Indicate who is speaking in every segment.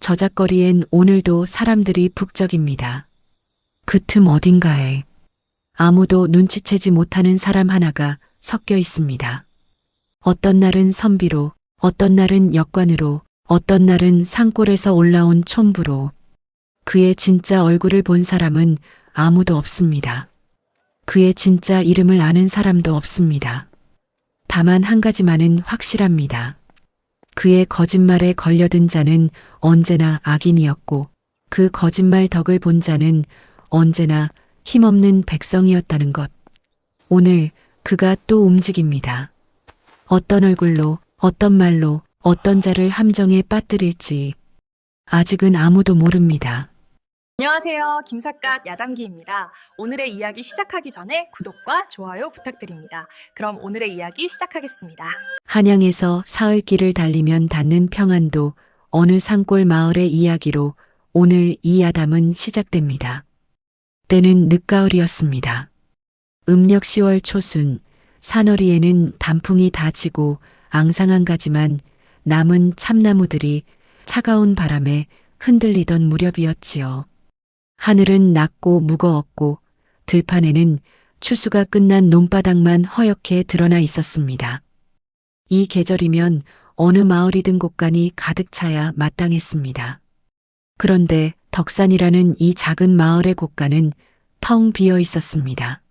Speaker 1: 저작거리엔 오늘도 사람들이 북적입니다. 그 틈 어딘가에 아무도 눈치채지 못하는 사람 하나가 섞여 있습니다. 어떤 날은 선비로, 어떤 날은 역관으로, 어떤 날은 산골에서 올라온 촌부로 그의 진짜 얼굴을 본 사람은 아무도 없습니다. 그의 진짜 이름을 아는 사람도 없습니다. 다만 한 가지만은 확실합니다. 그의 거짓말에 걸려든 자는 언제나 악인이었고 그 거짓말 덕을 본 자는 언제나 힘없는 백성이었다는 것. 오늘 그가 또 움직입니다. 어떤 얼굴로, 어떤 말로, 어떤 자를 함정에 빠뜨릴지 아직은 아무도 모릅니다.
Speaker 2: 안녕하세요. 김삿갓 야담기입니다. 오늘의 이야기 시작하기 전에 구독과 좋아요 부탁드립니다. 그럼 오늘의 이야기 시작하겠습니다.
Speaker 1: 한양에서 사흘길을 달리면 닿는 평안도 어느 산골 마을의 이야기로 오늘 이 야담은 시작됩니다. 때는 늦가을이었습니다. 음력 10월 초순, 산허리에는 단풍이 다 지고 앙상한 가지만 남은 참나무들이 차가운 바람에 흔들리던 무렵이었지요. 하늘은 낮고 무거웠고 들판에는 추수가 끝난 논바닥만 허옇게 드러나 있었습니다. 이 계절이면 어느 마을이든 곳간이 가득 차야 마땅했습니다. 그런데 덕산이라는 이 작은 마을의 곳간은 텅 비어 있었습니다.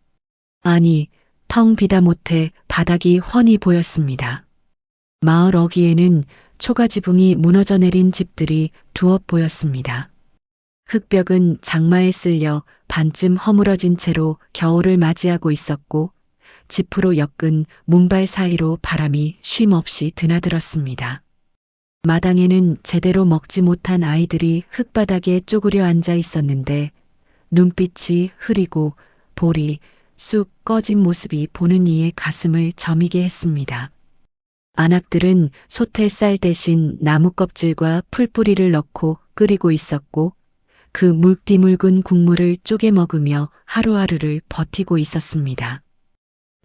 Speaker 1: 아니, 텅 비다 못해 바닥이 훤히 보였습니다. 마을 어귀에는 초가지붕이 무너져 내린 집들이 두업 보였습니다. 흙벽은 장마에 쓸려 반쯤 허물어진 채로 겨울을 맞이하고 있었고 지프로 엮은 문발 사이로 바람이 쉼없이 드나들었습니다. 마당에는 제대로 먹지 못한 아이들이 흙바닥에 쪼그려 앉아 있었는데 눈빛이 흐리고 볼이 쑥 꺼진 모습이 보는 이의 가슴을 저미게 했습니다. 안악들은 솥에 쌀 대신 나무 껍질과 풀뿌리를 넣고 끓이고 있었고 그 묽디 묽은 국물을 쪼개 먹으며 하루하루를 버티고 있었습니다.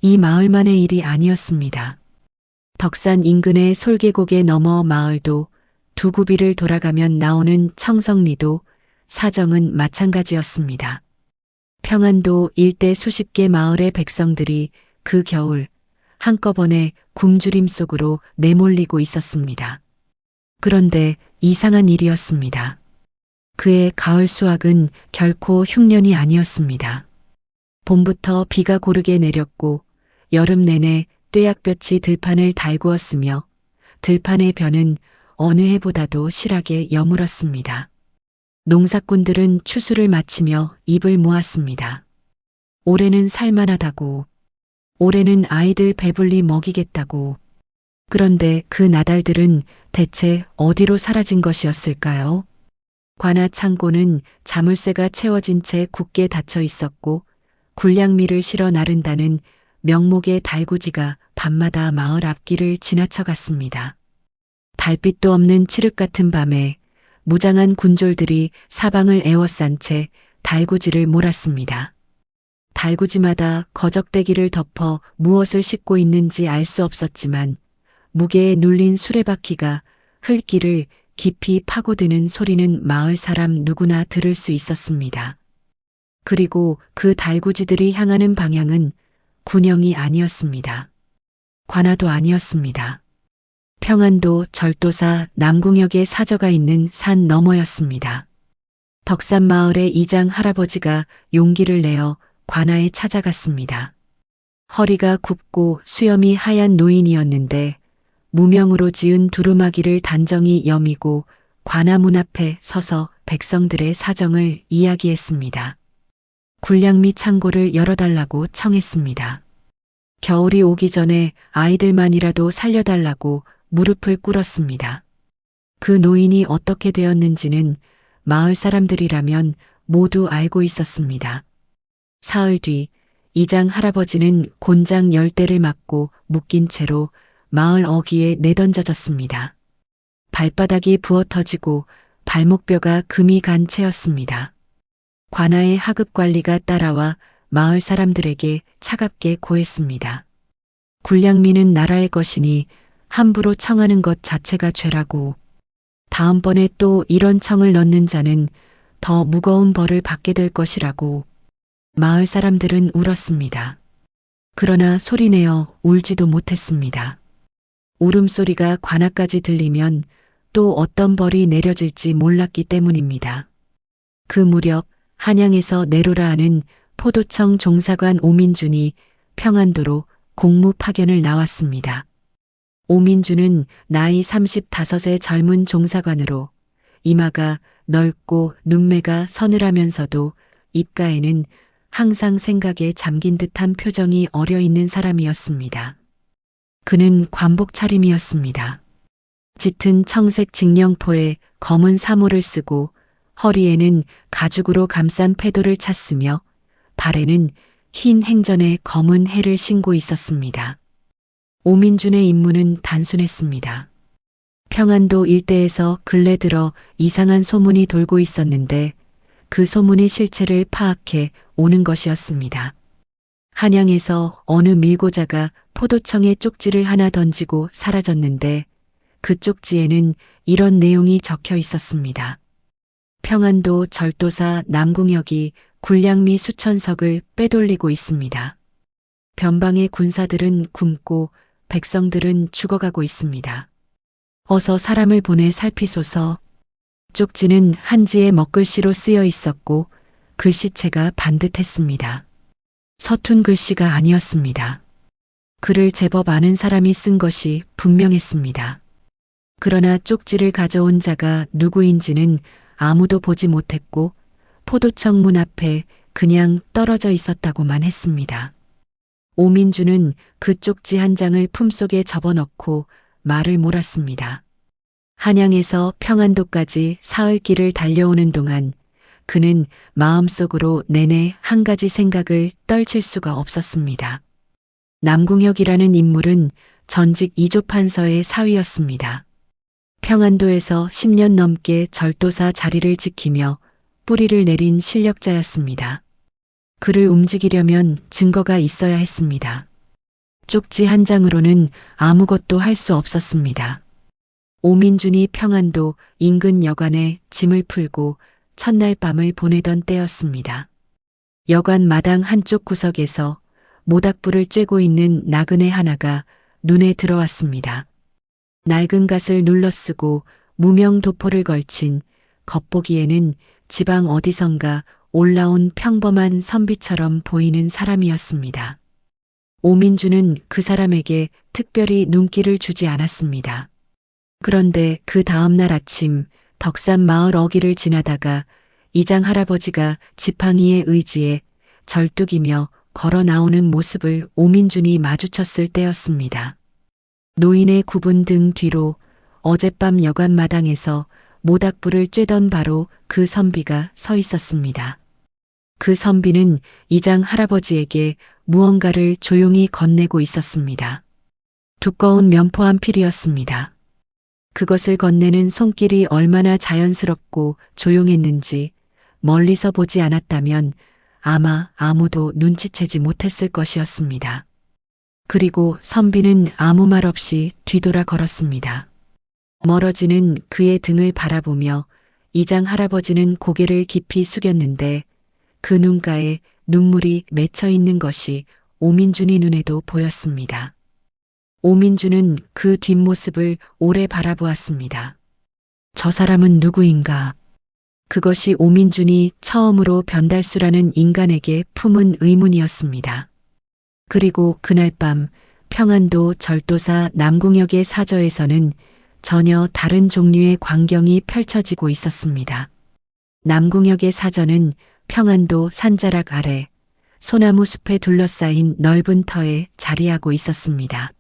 Speaker 1: 이 마을만의 일이 아니었습니다. 덕산 인근의 솔계곡에 넘어 마을도 두구비를 돌아가면 나오는 청성리도 사정은 마찬가지였습니다. 평안도 일대 수십 개 마을의 백성들이 그 겨울 한꺼번에 굶주림 속으로 내몰리고 있었습니다. 그런데 이상한 일이었습니다. 그의 가을 수확은 결코 흉년이 아니었습니다. 봄부터 비가 고르게 내렸고 여름 내내 뙤약볕이 들판을 달구었으며 들판의 벼는 어느 해보다도 실하게 여물었습니다. 농사꾼들은 추수를 마치며 입을 모았습니다. 올해는 살만하다고, 올해는 아이들 배불리 먹이겠다고. 그런데 그 나달들은 대체 어디로 사라진 것이었을까요? 관아 창고는 자물쇠가 채워진 채 굳게 닫혀 있었고 굴량미를 실어 나른다는 명목의 달구지가 밤마다 마을 앞길을 지나쳐 갔습니다. 달빛도 없는 칠흑 같은 밤에 무장한 군졸들이 사방을 에워싼 채 달구지를 몰았습니다. 달구지마다 거적대기를 덮어 무엇을 싣고 있는지 알 수 없었지만 무게에 눌린 수레바퀴가 흘길을 깊이 파고드는 소리는 마을 사람 누구나 들을 수 있었습니다. 그리고 그 달구지들이 향하는 방향은 군영이 아니었습니다. 관아도 아니었습니다. 평안도 절도사 남궁역의 사저가 있는 산 너머였습니다. 덕산 마을의 이장 할아버지가 용기를 내어 관아에 찾아갔습니다. 허리가 굽고 수염이 하얀 노인이었는데 무명으로 지은 두루마기를 단정히 여미고 관아 문 앞에 서서 백성들의 사정을 이야기했습니다. 굴량미 창고를 열어달라고 청했습니다. 겨울이 오기 전에 아이들만이라도 살려달라고 무릎을 꿇었습니다. 그 노인이 어떻게 되었는지는 마을 사람들이라면 모두 알고 있었습니다. 사흘 뒤 이장 할아버지는 곤장 10대를 맞고 묶인 채로 마을 어귀에 내던져졌습니다. 발바닥이 부어 터지고 발목뼈가 금이 간 채였습니다. 관아의 하급 관리가 따라와 마을 사람들에게 차갑게 고했습니다. 굴량미는 나라의 것이니 함부로 청하는 것 자체가 죄라고. 다음번에 또 이런 청을 넣는 자는 더 무거운 벌을 받게 될 것이라고 마을 사람들은 울었습니다. 그러나 소리내어 울지도 못했습니다. 울음소리가 관아까지 들리면 또 어떤 벌이 내려질지 몰랐기 때문입니다. 그 무렵 한양에서 내로라 하는 포도청 종사관 오민준이 평안도로 공무 파견을 나왔습니다. 오민준은 나이 35의 젊은 종사관으로 이마가 넓고 눈매가 서늘하면서도 입가에는 항상 생각에 잠긴 듯한 표정이 어려 있는 사람이었습니다. 그는 관복 차림이었습니다. 짙은 청색 직령포에 검은 사모를 쓰고 허리에는 가죽으로 감싼 패도를 찼으며 발에는 흰 행전에 검은 해를 신고 있었습니다. 오민준의 임무는 단순했습니다. 평안도 일대에서 근래 들어 이상한 소문이 돌고 있었는데 그 소문의 실체를 파악해 오는 것이었습니다. 한양에서 어느 밀고자가 포도청에 쪽지를 하나 던지고 사라졌는데 그 쪽지에는 이런 내용이 적혀 있었습니다. 평안도 절도사 남궁혁이 군량미 수천석을 빼돌리고 있습니다. 변방의 군사들은 굶고 백성들은 죽어가고 있습니다. 어서 사람을 보내 살피소서. 쪽지는 한지의 먹글씨로 쓰여 있었고 글씨체가 반듯했습니다. 서툰 글씨가 아니었습니다. 글을 제법 아는 사람이 쓴 것이 분명했습니다. 그러나 쪽지를 가져온 자가 누구인지는 아무도 보지 못했고 포도청 문 앞에 그냥 떨어져 있었다고만 했습니다. 오민준은 그 쪽지 한 장을 품속에 접어넣고 말을 몰았습니다. 한양에서 평안도까지 사흘길을 달려오는 동안 그는 마음속으로 내내 한 가지 생각을 떨칠 수가 없었습니다. 남궁혁이라는 인물은 전직 이조판서의 사위였습니다. 평안도에서 10년 넘게 절도사 자리를 지키며 뿌리를 내린 실력자였습니다. 그를 움직이려면 증거가 있어야 했습니다. 쪽지 한 장으로는 아무것도 할 수 없었습니다. 오민준이 평안도 인근 여관에 짐을 풀고 첫날 밤을 보내던 때였습니다. 여관 마당 한쪽 구석에서 모닥불을 쬐고 있는 나그네 하나가 눈에 들어왔습니다. 낡은 갓을 눌러쓰고 무명 도포를 걸친 겉보기에는 지방 어디선가 올라온 평범한 선비처럼 보이는 사람이었습니다. 오민준은 그 사람에게 특별히 눈길을 주지 않았습니다. 그런데 그 다음날 아침 덕산 마을 어귀를 지나다가 이장 할아버지가 지팡이에 의지해 절뚝이며 걸어 나오는 모습을 오민준이 마주쳤을 때였습니다. 노인의 굽은 등 뒤로 어젯밤 여관 마당에서 모닥불을 쬐던 바로 그 선비가 서 있었습니다. 그 선비는 이장 할아버지에게 무언가를 조용히 건네고 있었습니다. 두꺼운 면포 한 필이었습니다. 그것을 건네는 손길이 얼마나 자연스럽고 조용했는지 멀리서 보지 않았다면 아마 아무도 눈치채지 못했을 것이었습니다. 그리고 선비는 아무 말 없이 뒤돌아 걸었습니다. 멀어지는 그의 등을 바라보며 이장 할아버지는 고개를 깊이 숙였는데 그 눈가에 눈물이 맺혀 있는 것이 오민준이 눈에도 보였습니다. 오민준은 그 뒷모습을 오래 바라보았습니다. 저 사람은 누구인가? 그것이 오민준이 처음으로 변달수라는 인간에게 품은 의문이었습니다. 그리고 그날 밤 평안도 절도사 남궁혁의 사저에서는 전혀 다른 종류의 광경이 펼쳐지고 있었습니다. 남궁혁의 사저는 평안도 산자락 아래 소나무 숲에 둘러싸인 넓은 터에 자리하고 있었습니다.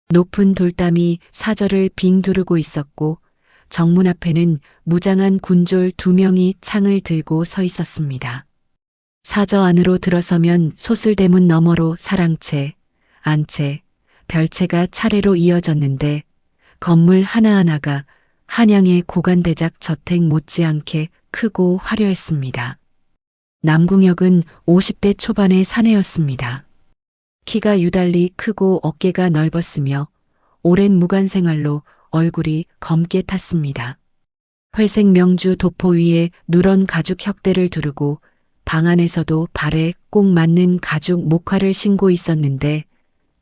Speaker 1: 높은 돌담이 사저를 빙 두르고 있었고 정문 앞에는 무장한 군졸 2명이 창을 들고 서 있었습니다. 사저 안으로 들어서면 소슬대문 너머로 사랑채, 안채, 별채가 차례로 이어졌는데 건물 하나하나가 한양의 고관대작 저택 못지않게 크고 화려했습니다. 남궁혁은 50대 초반의 사내였습니다. 키가 유달리 크고 어깨가 넓었으며 오랜 무관 생활로 얼굴이 검게 탔습니다. 회색 명주 도포 위에 누런 가죽 혁대를 두르고 방 안에서도 발에 꼭 맞는 가죽 목화를 신고 있었는데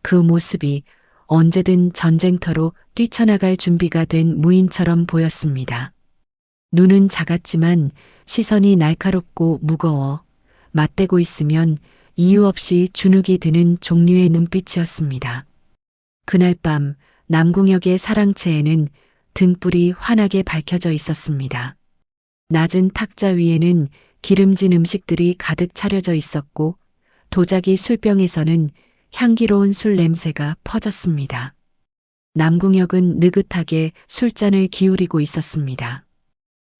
Speaker 1: 그 모습이 언제든 전쟁터로 뛰쳐나갈 준비가 된 무인처럼 보였습니다. 눈은 작았지만 시선이 날카롭고 무거워 맞대고 있으면 이유 없이 주눅이 드는 종류의 눈빛이었습니다. 그날 밤 남궁역의 사랑채에는 등불이 환하게 밝혀져 있었습니다. 낮은 탁자 위에는 기름진 음식들이 가득 차려져 있었고 도자기 술병에서는 향기로운 술 냄새가 퍼졌습니다. 남궁역은 느긋하게 술잔을 기울이고 있었습니다.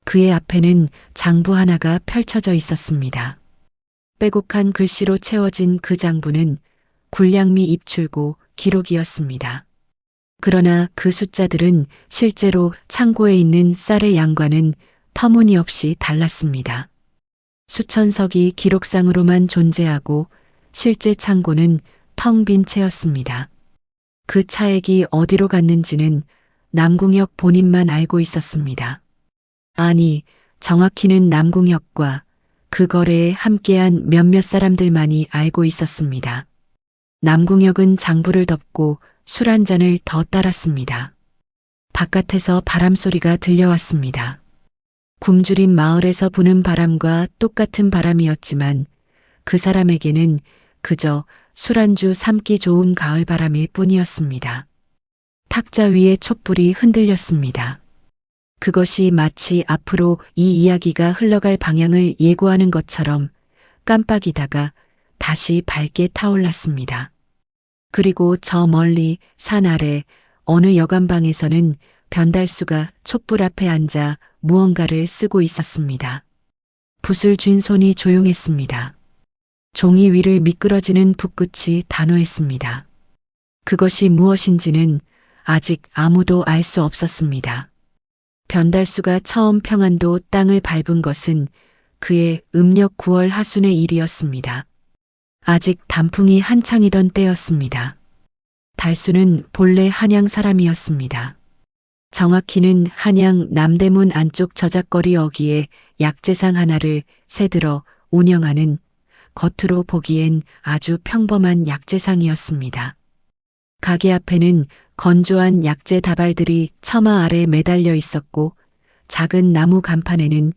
Speaker 1: 그의 앞에는 장부 하나가 펼쳐져 있었습니다. 빼곡한 글씨로 채워진 그 장부는 군량미 입출고 기록이었습니다. 그러나 그 숫자들은 실제로 창고에 있는 쌀의 양과는 터무니없이 달랐습니다. 수천 석이 기록상으로만 존재하고 실제 창고는 텅 빈 채였습니다. 그 차액이 어디로 갔는지는 남궁역 본인만 알고 있었습니다. 아니, 정확히는 남궁역과 그 거래에 함께한 몇몇 사람들만이 알고 있었습니다. 남궁역은 장부를 덮고 술 한 잔을 더 따랐습니다. 바깥에서 바람소리가 들려왔습니다. 굶주린 마을에서 부는 바람과 똑같은 바람이었지만 그 사람에게는 그저 술안주 삼기 좋은 가을바람일 뿐이었습니다. 탁자 위에 촛불이 흔들렸습니다. 그것이 마치 앞으로 이 이야기가 흘러갈 방향을 예고하는 것처럼 깜빡이다가 다시 밝게 타올랐습니다. 그리고 저 멀리 산 아래 어느 여관방에서는 변달수가 촛불 앞에 앉아 무언가를 쓰고 있었습니다. 붓을 쥔 손이 조용했습니다. 종이 위를 미끄러지는 붓끝이 단호했습니다. 그것이 무엇인지는 아직 아무도 알 수 없었습니다. 변달수가 처음 평안도 땅을 밟은 것은 그의 음력 9월 하순의 일이었습니다. 아직 단풍이 한창이던 때였습니다. 달수는 본래 한양 사람이었습니다. 정확히는 한양 남대문 안쪽 저작거리 어귀에 약재상 하나를 새들어 운영하는 겉으로 보기엔 아주 평범한 약재상이었습니다. 가게 앞에는 건조한 약재 다발들이 처마 아래 매달려 있었고 작은 나무 간판에는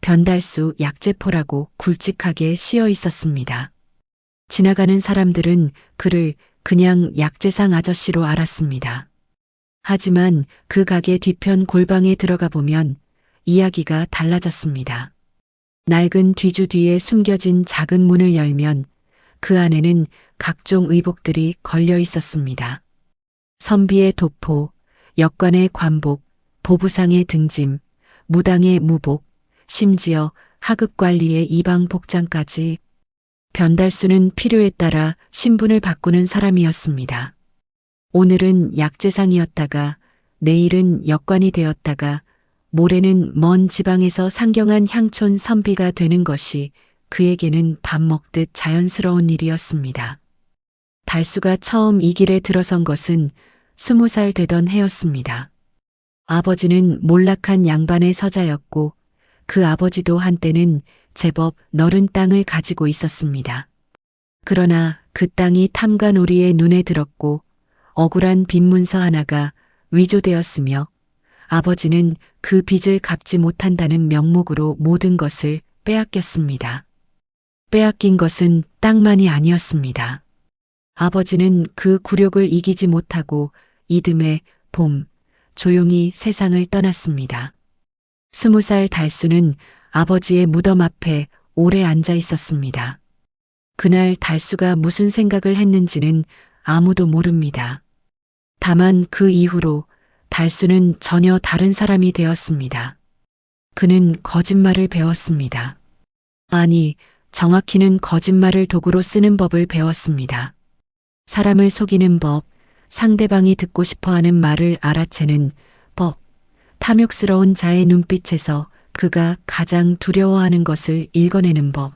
Speaker 1: 변달수 약재포라고 굵직하게 씌어 있었습니다. 지나가는 사람들은 그를 그냥 약재상 아저씨로 알았습니다. 하지만 그 가게 뒤편 골방에 들어가 보면 이야기가 달라졌습니다. 낡은 뒤주 뒤에 숨겨진 작은 문을 열면 그 안에는 각종 의복들이 걸려 있었습니다. 선비의 도포, 역관의 관복, 보부상의 등짐, 무당의 무복, 심지어 하급관리의 이방 복장까지. 변달수는 필요에 따라 신분을 바꾸는 사람이었습니다. 오늘은 약재상이었다가 내일은 역관이 되었다가 모레는 먼 지방에서 상경한 향촌 선비가 되는 것이 그에게는 밥 먹듯 자연스러운 일이었습니다. 달수가 처음 이 길에 들어선 것은 20살 되던 해였습니다. 아버지는 몰락한 양반의 서자였고 그 아버지도 한때는 제법 너른 땅을 가지고 있었습니다. 그러나 그 땅이 탐관오리의 눈에 들었고 억울한 빚문서 하나가 위조되었으며 아버지는 그 빚을 갚지 못한다는 명목으로 모든 것을 빼앗겼습니다. 빼앗긴 것은 땅만이 아니었습니다. 아버지는 그 굴욕을 이기지 못하고 이듬해 봄 조용히 세상을 떠났습니다. 20살 달수는 아버지의 무덤 앞에 오래 앉아 있었습니다. 그날 달수가 무슨 생각을 했는지는 아무도 모릅니다. 다만 그 이후로 달수는 전혀 다른 사람이 되었습니다. 그는 거짓말을 배웠습니다. 아니, 정확히는 거짓말을 도구로 쓰는 법을 배웠습니다. 사람을 속이는 법, 상대방이 듣고 싶어하는 말을 알아채는 법, 탐욕스러운 자의 눈빛에서 그가 가장 두려워하는 것을 읽어내는 법.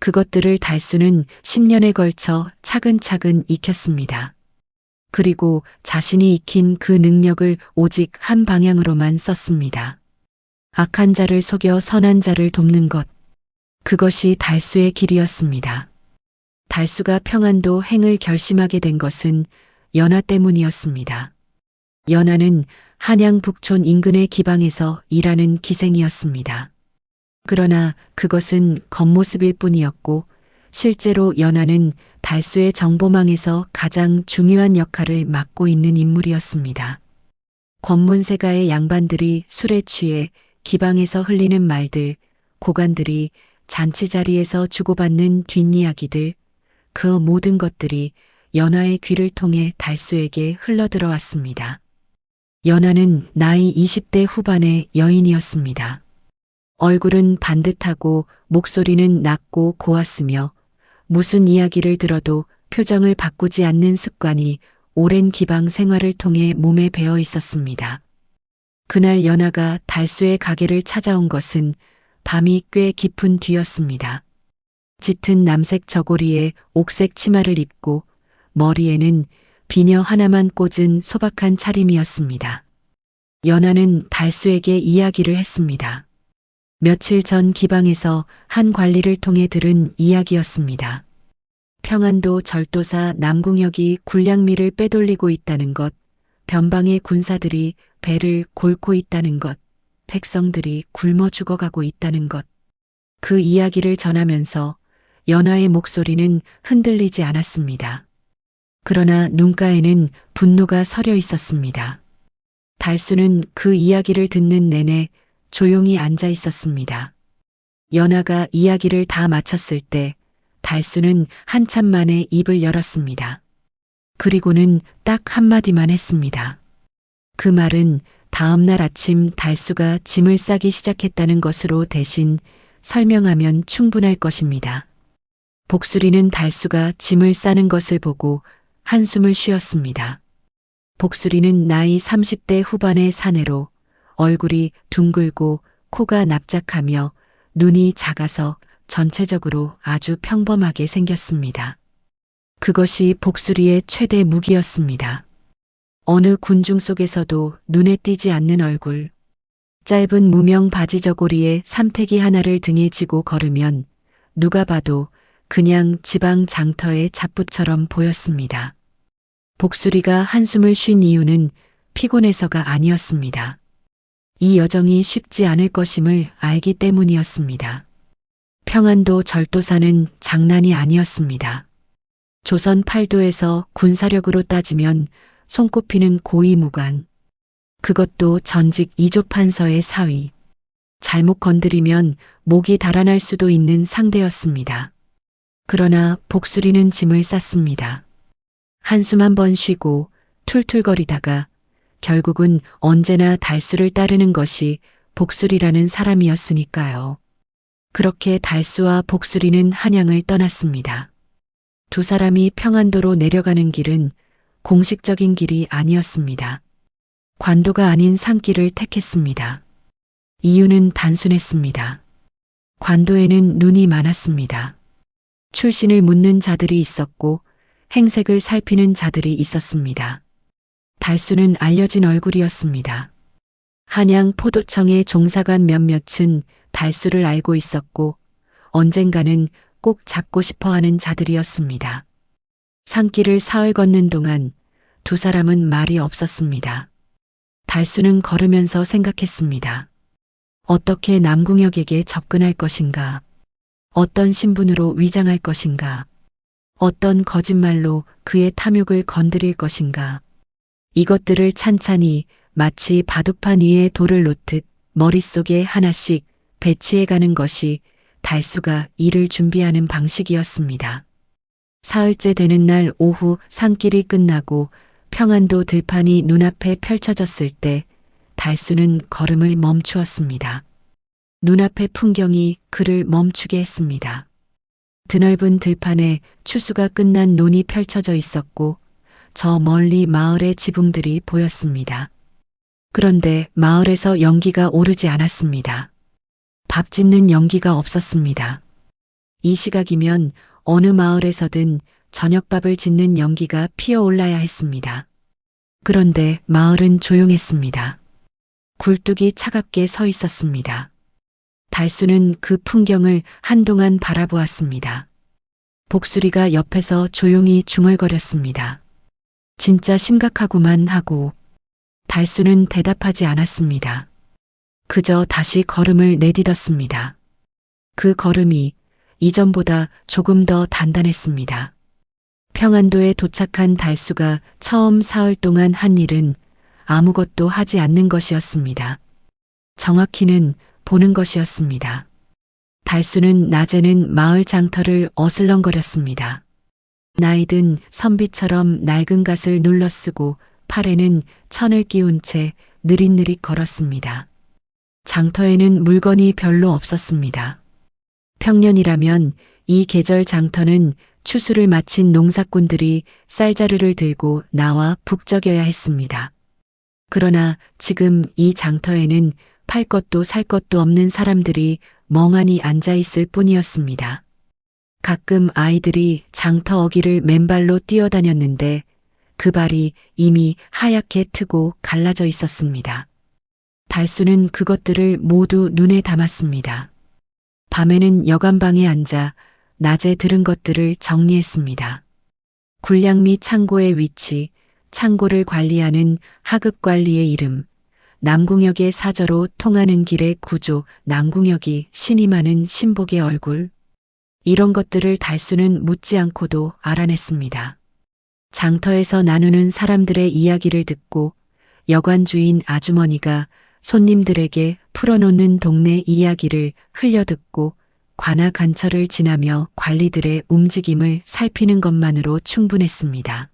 Speaker 1: 그것들을 달수는 10년에 걸쳐 차근차근 익혔습니다. 그리고 자신이 익힌 그 능력을 오직 한 방향으로만 썼습니다. 악한 자를 속여 선한 자를 돕는 것. 그것이 달수의 길이었습니다. 달수가 평안도 행을 결심하게 된 것은 연하 때문이었습니다. 연하는 한양 북촌 인근의 기방에서 일하는 기생이었습니다. 그러나 그것은 겉모습일 뿐이었고 실제로 연하는 달수의 정보망에서 가장 중요한 역할을 맡고 있는 인물이었습니다. 권문세가의 양반들이 술에 취해 기방에서 흘리는 말들, 고관들이 잔치 자리에서 주고받는 뒷이야기들, 그 모든 것들이 연하의 귀를 통해 달수에게 흘러들어왔습니다. 연하는 나이 20대 후반의 여인이었습니다. 얼굴은 반듯하고 목소리는 낮고 고왔으며 무슨 이야기를 들어도 표정을 바꾸지 않는 습관이 오랜 기방 생활을 통해 몸에 배어 있었습니다. 그날 연하가 달수의 가게를 찾아온 것은 밤이 꽤 깊은 뒤였습니다. 짙은 남색 저고리에 옥색 치마를 입고 머리에는 비녀 하나만 꽂은 소박한 차림이었습니다. 연하는 달수에게 이야기를 했습니다. 며칠 전 기방에서 한 관리를 통해 들은 이야기였습니다. 평안도 절도사 남궁혁이 군량미를 빼돌리고 있다는 것, 변방의 군사들이 배를 골고 있다는 것, 백성들이 굶어 죽어가고 있다는 것. 그 이야기를 전하면서 연하의 목소리는 흔들리지 않았습니다. 그러나 눈가에는 분노가 서려 있었습니다. 달수는 그 이야기를 듣는 내내 조용히 앉아 있었습니다. 연하가 이야기를 다 마쳤을 때 달수는 한참 만에 입을 열었습니다. 그리고는 딱 한마디만 했습니다. 그 말은 다음 날 아침 달수가 짐을 싸기 시작했다는 것으로 대신 설명하면 충분할 것입니다. 복수리는 달수가 짐을 싸는 것을 보고 한숨을 쉬었습니다. 복수리는 나이 30대 후반의 사내로 얼굴이 둥글고 코가 납작하며 눈이 작아서 전체적으로 아주 평범하게 생겼습니다. 그것이 복수리의 최대 무기였습니다. 어느 군중 속에서도 눈에 띄지 않는 얼굴, 짧은 무명 바지 저고리에 삼태기 하나를 등에 지고 걸으면 누가 봐도 그냥 지방 장터의 잡부처럼 보였습니다. 복수리가 한숨을 쉰 이유는 피곤해서가 아니었습니다. 이 여정이 쉽지 않을 것임을 알기 때문이었습니다. 평안도 절도사는 장난이 아니었습니다. 조선 팔도에서 군사력으로 따지면 손꼽히는 고위무관, 그것도 전직 이조판서의 사위, 잘못 건드리면 목이 달아날 수도 있는 상대였습니다. 그러나 복수리는 짐을 쌌습니다. 한숨 한 번 쉬고 툴툴거리다가 결국은 언제나 달수를 따르는 것이 복수리라는 사람이었으니까요. 그렇게 달수와 복수리는 한양을 떠났습니다. 두 사람이 평안도로 내려가는 길은 공식적인 길이 아니었습니다. 관도가 아닌 산길을 택했습니다. 이유는 단순했습니다. 관도에는 눈이 많았습니다. 출신을 묻는 자들이 있었고 행색을 살피는 자들이 있었습니다. 달수는 알려진 얼굴이었습니다. 한양 포도청의 종사관 몇몇은 달수를 알고 있었고 언젠가는 꼭 잡고 싶어 하는 자들이었습니다. 산길을 사흘 걷는 동안 두 사람은 말이 없었습니다. 달수는 걸으면서 생각했습니다. 어떻게 남궁혁에게 접근할 것인가? 어떤 신분으로 위장할 것인가? 어떤 거짓말로 그의 탐욕을 건드릴 것인가? 이것들을 찬찬히 마치 바둑판 위에 돌을 놓듯 머릿속에 하나씩 배치해가는 것이 달수가 일을 준비하는 방식이었습니다. 사흘째 되는 날 오후 산길이 끝나고 평안도 들판이 눈앞에 펼쳐졌을 때 달수는 걸음을 멈추었습니다. 눈앞의 풍경이 그를 멈추게 했습니다. 드넓은 들판에 추수가 끝난 논이 펼쳐져 있었고 저 멀리 마을의 지붕들이 보였습니다. 그런데 마을에서 연기가 오르지 않았습니다. 밥 짓는 연기가 없었습니다. 이 시각이면 어느 마을에서든 저녁밥을 짓는 연기가 피어올라야 했습니다. 그런데 마을은 조용했습니다. 굴뚝이 차갑게 서 있었습니다. 달수는 그 풍경을 한동안 바라보았습니다. 복수리가 옆에서 조용히 중얼거렸습니다. 진짜 심각하구만 하고 달수는 대답하지 않았습니다. 그저 다시 걸음을 내딛었습니다. 그 걸음이 이전보다 조금 더 단단했습니다. 평안도에 도착한 달수가 처음 사흘 동안 한 일은 아무것도 하지 않는 것이었습니다. 정확히는 보는 것이었습니다. 달수는 낮에는 마을 장터를 어슬렁거렸습니다. 나이든 선비처럼 낡은 갓을 눌러쓰고 팔에는 천을 끼운 채 느릿느릿 걸었습니다. 장터에는 물건이 별로 없었습니다. 평년이라면 이 계절 장터는 추수를 마친 농사꾼들이 쌀자루를 들고 나와 북적여야 했습니다. 그러나 지금 이 장터에는 팔 것도 살 것도 없는 사람들이 멍하니 앉아 있을 뿐이었습니다. 가끔 아이들이 장터 어귀를 맨발로 뛰어다녔는데 그 발이 이미 하얗게 트고 갈라져 있었습니다. 달수는 그것들을 모두 눈에 담았습니다. 밤에는 여간방에 앉아 낮에 들은 것들을 정리했습니다. 군량 및 창고의 위치, 창고를 관리하는 하급관리의 이름, 남궁역의 사저로 통하는 길의 구조, 남궁역이 신임하는 신복의 얼굴, 이런 것들을 달수는 묻지 않고도 알아냈습니다. 장터에서 나누는 사람들의 이야기를 듣고 여관 주인 아주머니가 손님들에게 풀어놓는 동네 이야기를 흘려듣고 관아 간처를 지나며 관리들의 움직임을 살피는 것만으로 충분했습니다.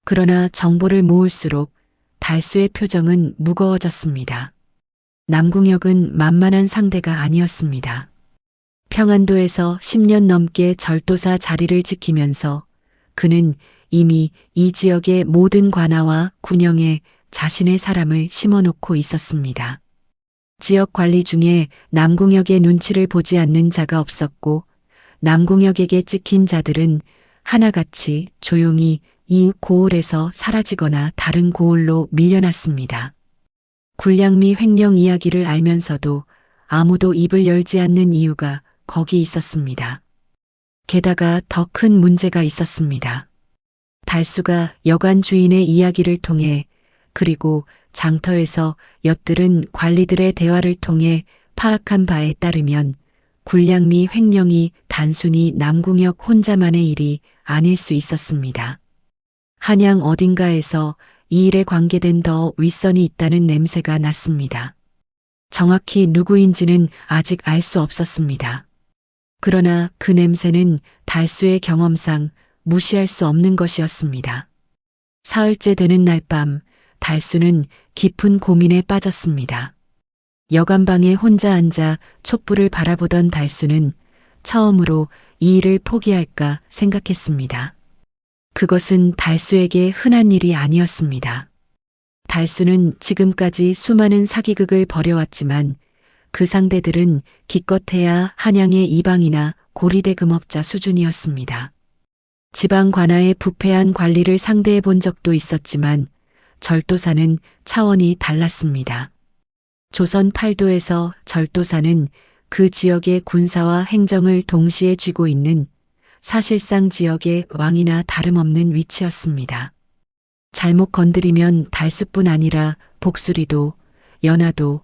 Speaker 1: 그러나 정보를 모을수록 달수의 표정은 무거워졌습니다. 남궁역은 만만한 상대가 아니었습니다. 평안도에서 10년 넘게 절도사 자리를 지키면서 그는 이미 이 지역의 모든 관아와 군영에 자신의 사람을 심어놓고 있었습니다. 지역 관리 중에 남궁역의 눈치를 보지 않는 자가 없었고 남궁역에게 찍힌 자들은 하나같이 조용히 이 고을에서 사라지거나 다른 고을로 밀려났습니다. 군량미 횡령 이야기를 알면서도 아무도 입을 열지 않는 이유가 거기 있었습니다. 게다가 더 큰 문제가 있었습니다. 달수가 여관 주인의 이야기를 통해 그리고 장터에서 엿들은 관리들의 대화를 통해 파악한 바에 따르면 군량미 횡령이 단순히 남궁역 혼자만의 일이 아닐 수 있었습니다. 한양 어딘가에서 이 일에 관계된 더 윗선이 있다는 냄새가 났습니다. 정확히 누구인지는 아직 알 수 없었습니다. 그러나 그 냄새는 달수의 경험상 무시할 수 없는 것이었습니다. 사흘째 되는 날 밤 달수는 깊은 고민에 빠졌습니다. 여간방에 혼자 앉아 촛불을 바라보던 달수는 처음으로 이 일을 포기할까 생각했습니다. 그것은 달수에게 흔한 일이 아니었습니다. 달수는 지금까지 수많은 사기극을 벌여왔지만 그 상대들은 기껏해야 한양의 이방이나 고리대 금업자 수준이었습니다. 지방 관아의 부패한 관리를 상대해 본 적도 있었지만 절도사는 차원이 달랐습니다. 조선 팔도에서 절도사는 그 지역의 군사와 행정을 동시에 쥐고 있는 사실상 지역의 왕이나 다름없는 위치였습니다. 잘못 건드리면 달수뿐 아니라 복수리도, 연하도,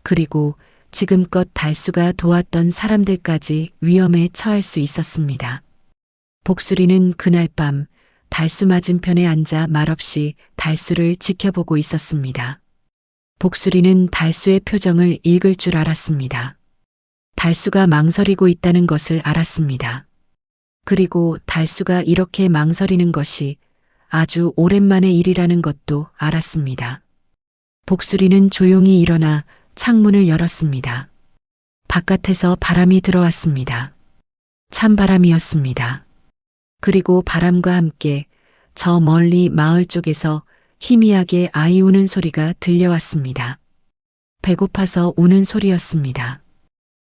Speaker 1: 그리고 지금껏 달수가 도왔던 사람들까지 위험에 처할 수 있었습니다. 복수리는 그날 밤 달수 맞은편에 앉아 말없이 달수를 지켜보고 있었습니다. 복수리는 달수의 표정을 읽을 줄 알았습니다. 달수가 망설이고 있다는 것을 알았습니다. 그리고 달수가 이렇게 망설이는 것이 아주 오랜만의 일이라는 것도 알았습니다. 복수리는 조용히 일어나 창문을 열었습니다. 바깥에서 바람이 들어왔습니다. 찬바람이었습니다. 그리고 바람과 함께 저 멀리 마을 쪽에서 희미하게 아이 우는 소리가 들려왔습니다. 배고파서 우는 소리였습니다.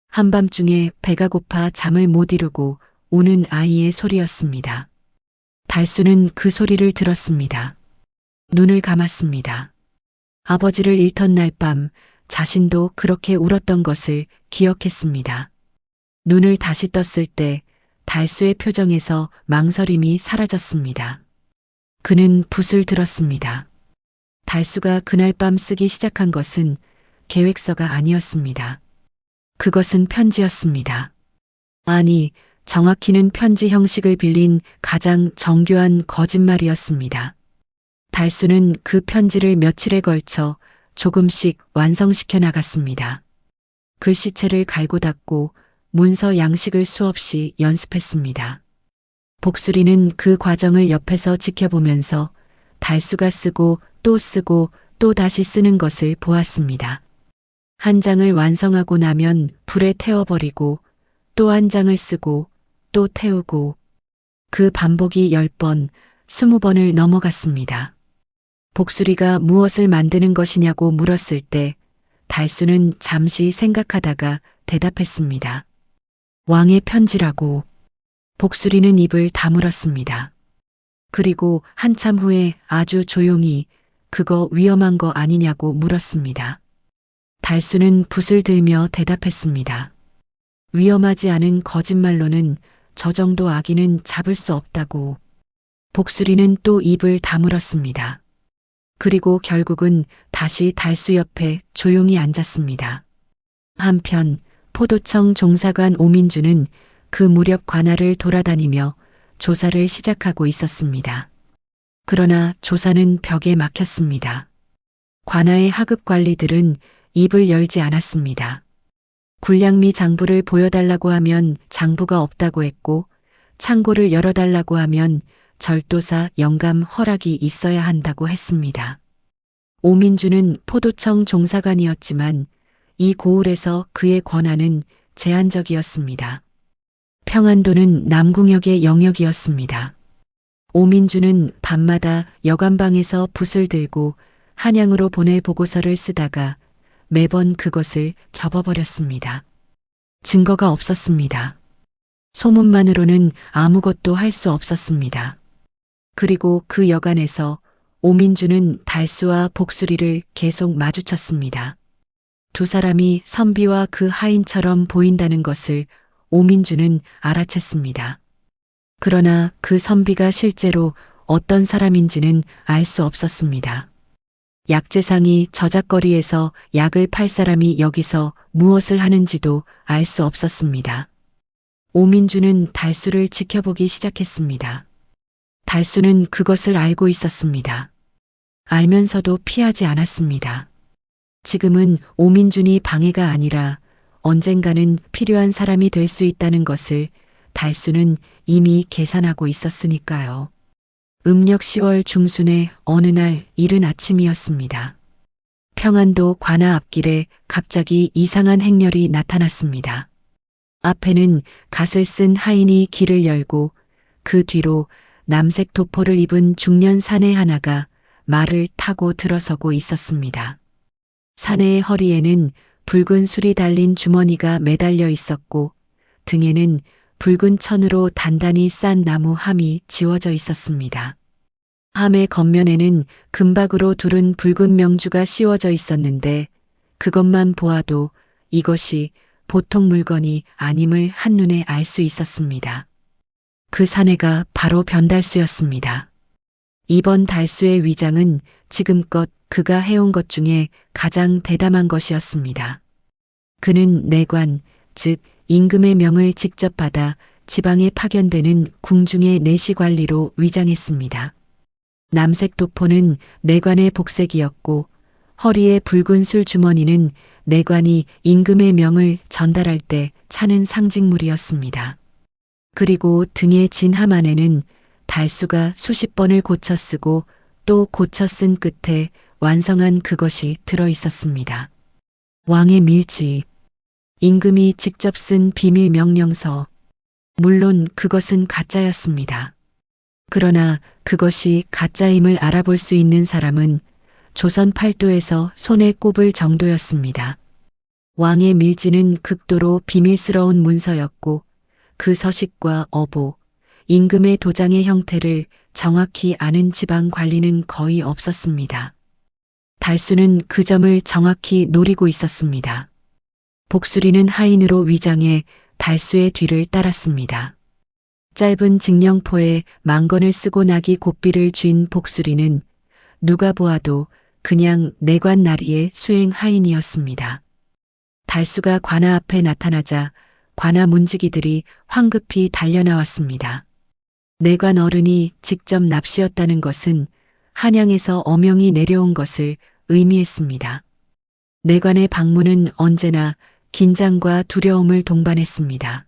Speaker 1: 한밤중에 배가 고파 잠을 못 이루고 우는 아이의 소리였습니다. 달수는 그 소리를 들었습니다. 눈을 감았습니다. 아버지를 잃던 날 밤 자신도 그렇게 울었던 것을 기억했습니다. 눈을 다시 떴을 때 달수의 표정에서 망설임이 사라졌습니다. 그는 붓을 들었습니다. 달수가 그날 밤 쓰기 시작한 것은 계획서가 아니었습니다. 그것은 편지였습니다. 아니, 정확히는 편지 형식을 빌린 가장 정교한 거짓말이었습니다. 달수는 그 편지를 며칠에 걸쳐 조금씩 완성시켜 나갔습니다. 글씨체를 갈고 닦고 문서 양식을 수없이 연습했습니다. 복수리는 그 과정을 옆에서 지켜보면서 달수가 쓰고 또 다시 쓰는 것을 보았습니다. 한 장을 완성하고 나면 불에 태워버리고 또 한 장을 쓰고 또 태우고 그 반복이 10번, 20번을 넘어갔습니다. 복수리가 무엇을 만드는 것이냐고 물었을 때 달수는 잠시 생각하다가 대답했습니다. 왕의 편지라고. 복수리는 입을 다물었습니다. 그리고 한참 후에 아주 조용히 그거 위험한 거 아니냐고 물었습니다. 달수는 붓을 들며 대답했습니다. 위험하지 않은 거짓말로는 저 정도 아기는 잡을 수 없다고. 복수리는 또 입을 다물었습니다. 그리고 결국은 다시 달수 옆에 조용히 앉았습니다. 한편 포도청 종사관 오민주는 그 무렵 관할을 돌아다니며 조사를 시작하고 있었습니다. 그러나 조사는 벽에 막혔습니다. 관아의 하급 관리들은 입을 열지 않았습니다. 군량미 장부를 보여달라고 하면 장부가 없다고 했고 창고를 열어달라고 하면 절도사 영감 허락이 있어야 한다고 했습니다. 오민주는 포도청 종사관이었지만 이 고을에서 그의 권한은 제한적이었습니다. 평안도는 남궁역의 영역이었습니다. 오민주는 밤마다 여관방에서 붓을 들고 한양으로 보낼 보고서를 쓰다가 매번 그것을 접어버렸습니다. 증거가 없었습니다. 소문만으로는 아무것도 할 수 없었습니다. 그리고 그 여간에서 오민주는 달수와 복수리를 계속 마주쳤습니다. 두 사람이 선비와 그 하인처럼 보인다는 것을 오민주는 알아챘습니다. 그러나 그 선비가 실제로 어떤 사람인지는 알 수 없었습니다. 약재상이 저작거리에서 약을 팔 사람이 여기서 무엇을 하는지도 알 수 없었습니다. 오민주는 달수를 지켜보기 시작했습니다. 달수는 그것을 알고 있었습니다. 알면서도 피하지 않았습니다. 지금은 오민준이 방해가 아니라 언젠가는 필요한 사람이 될 수 있다는 것을 달수는 이미 계산하고 있었으니까요. 음력 10월 중순의 어느 날 이른 아침이었습니다. 평안도 관아 앞길에 갑자기 이상한 행렬이 나타났습니다. 앞에는 갓을 쓴 하인이 길을 열고 그 뒤로 남색 도포를 입은 중년 사내 하나가 말을 타고 들어서고 있었습니다. 사내의 허리에는 붉은 술이 달린 주머니가 매달려 있었고 등에는 붉은 천으로 단단히 싼 나무 함이 지워져 있었습니다. 함의 겉면에는 금박으로 두른 붉은 명주가 씌워져 있었는데 그것만 보아도 이것이 보통 물건이 아님을 한눈에 알 수 있었습니다. 그 사내가 바로 변달수였습니다. 이번 달수의 위장은 지금껏 그가 해온 것 중에 가장 대담한 것이었습니다. 그는 내관, 즉 임금의 명을 직접 받아 지방에 파견되는 궁중의 내시관리로 위장했습니다. 남색 도포는 내관의 복색이었고 허리에 붉은 술 주머니는 내관이 임금의 명을 전달할 때 차는 상징물이었습니다. 그리고 등의 진 함 안에는 달수가 수십 번을 고쳐 쓰고 또 고쳐 쓴 끝에 완성한 그것이 들어 있었습니다. 왕의 밀지, 임금이 직접 쓴 비밀 명령서. 물론 그것은 가짜였습니다. 그러나 그것이 가짜임을 알아볼 수 있는 사람은 조선 팔도에서 손에 꼽을 정도였습니다. 왕의 밀지는 극도로 비밀스러운 문서였고 그 서식과 어보, 임금의 도장의 형태를 정확히 아는 지방 관리는 거의 없었습니다. 달수는 그 점을 정확히 노리고 있었습니다. 복수리는 하인으로 위장해 달수의 뒤를 따랐습니다. 짧은 직령포에 망건을 쓰고 나기 고삐를 쥔 복수리는 누가 보아도 그냥 내관 나리의 수행 하인이었습니다. 달수가 관아 앞에 나타나자 관아 문지기들이 황급히 달려나왔습니다. 내관 어른이 직접 납시였다는 것은 한양에서 어명이 내려온 것을 의미했습니다. 내관의 방문은 언제나 긴장과 두려움을 동반했습니다.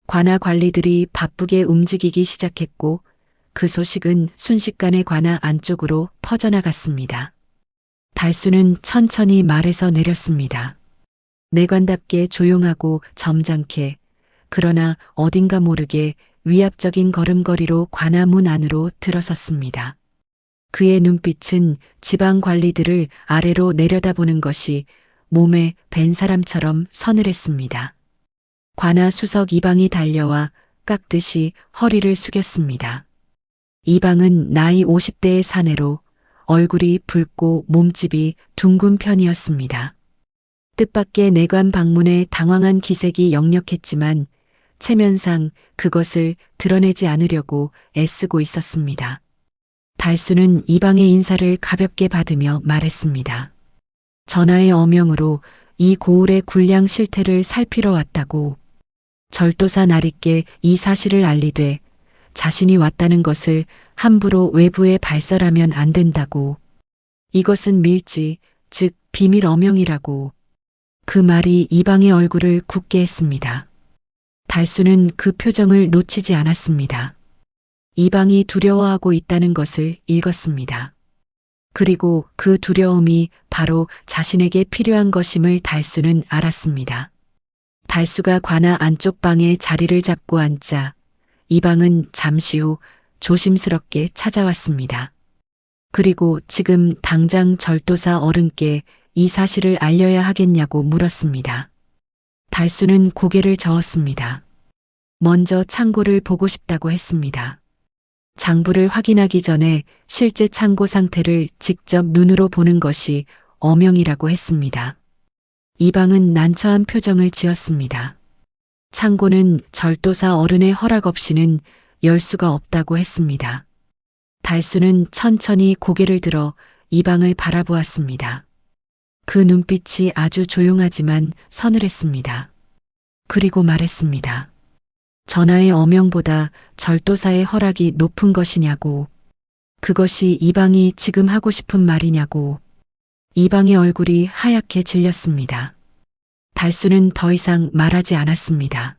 Speaker 1: 관아 관리들이 바쁘게 움직이기 시작했고 그 소식은 순식간에 관아 안쪽으로 퍼져나갔습니다. 달수는 천천히 말에서 내렸습니다. 내관답게 조용하고 점잖게, 그러나 어딘가 모르게 위압적인 걸음걸이로 관아 문 안으로 들어섰습니다. 그의 눈빛은 지방 관리들을 아래로 내려다보는 것이 몸에 밴 사람처럼 서늘했습니다. 관아 수석 이방이 달려와 깎듯이 허리를 숙였습니다. 이방은 나이 50대의 사내로 얼굴이 붉고 몸집이 둥근 편이었습니다. 뜻밖의 내관 방문에 당황한 기색이 역력했지만 체면상 그것을 드러내지 않으려고 애쓰고 있었습니다. 달수는 이방의 인사를 가볍게 받으며 말했습니다. 전하의 어명으로 이 고을의 군량 실태를 살피러 왔다고. 절도사 나리께 이 사실을 알리되 자신이 왔다는 것을 함부로 외부에 발설하면 안 된다고. 이것은 밀지, 즉 비밀 어명이라고. 그 말이 이방의 얼굴을 굳게 했습니다. 달수는 그 표정을 놓치지 않았습니다. 이방이 두려워하고 있다는 것을 읽었습니다. 그리고 그 두려움이 바로 자신에게 필요한 것임을 달수는 알았습니다. 달수가 관아 안쪽 방에 자리를 잡고 앉자 이방은 잠시 후 조심스럽게 찾아왔습니다. 그리고 지금 당장 절도사 어른께 이 사실을 알려야 하겠냐고 물었습니다. 달수는 고개를 저었습니다. 먼저 창고를 보고 싶다고 했습니다. 장부를 확인하기 전에 실제 창고 상태를 직접 눈으로 보는 것이 어명이라고 했습니다. 이방은 난처한 표정을 지었습니다. 창고는 절도사 어른의 허락 없이는 열 수가 없다고 했습니다. 달수는 천천히 고개를 들어 이방을 바라보았습니다. 그 눈빛이 아주 조용하지만 서늘했습니다. 그리고 말했습니다. 전하의 어명보다 절도사의 허락이 높은 것이냐고. 그것이 이방이 지금 하고 싶은 말이냐고. 이방의 얼굴이 하얗게 질렸습니다. 달수는 더 이상 말하지 않았습니다.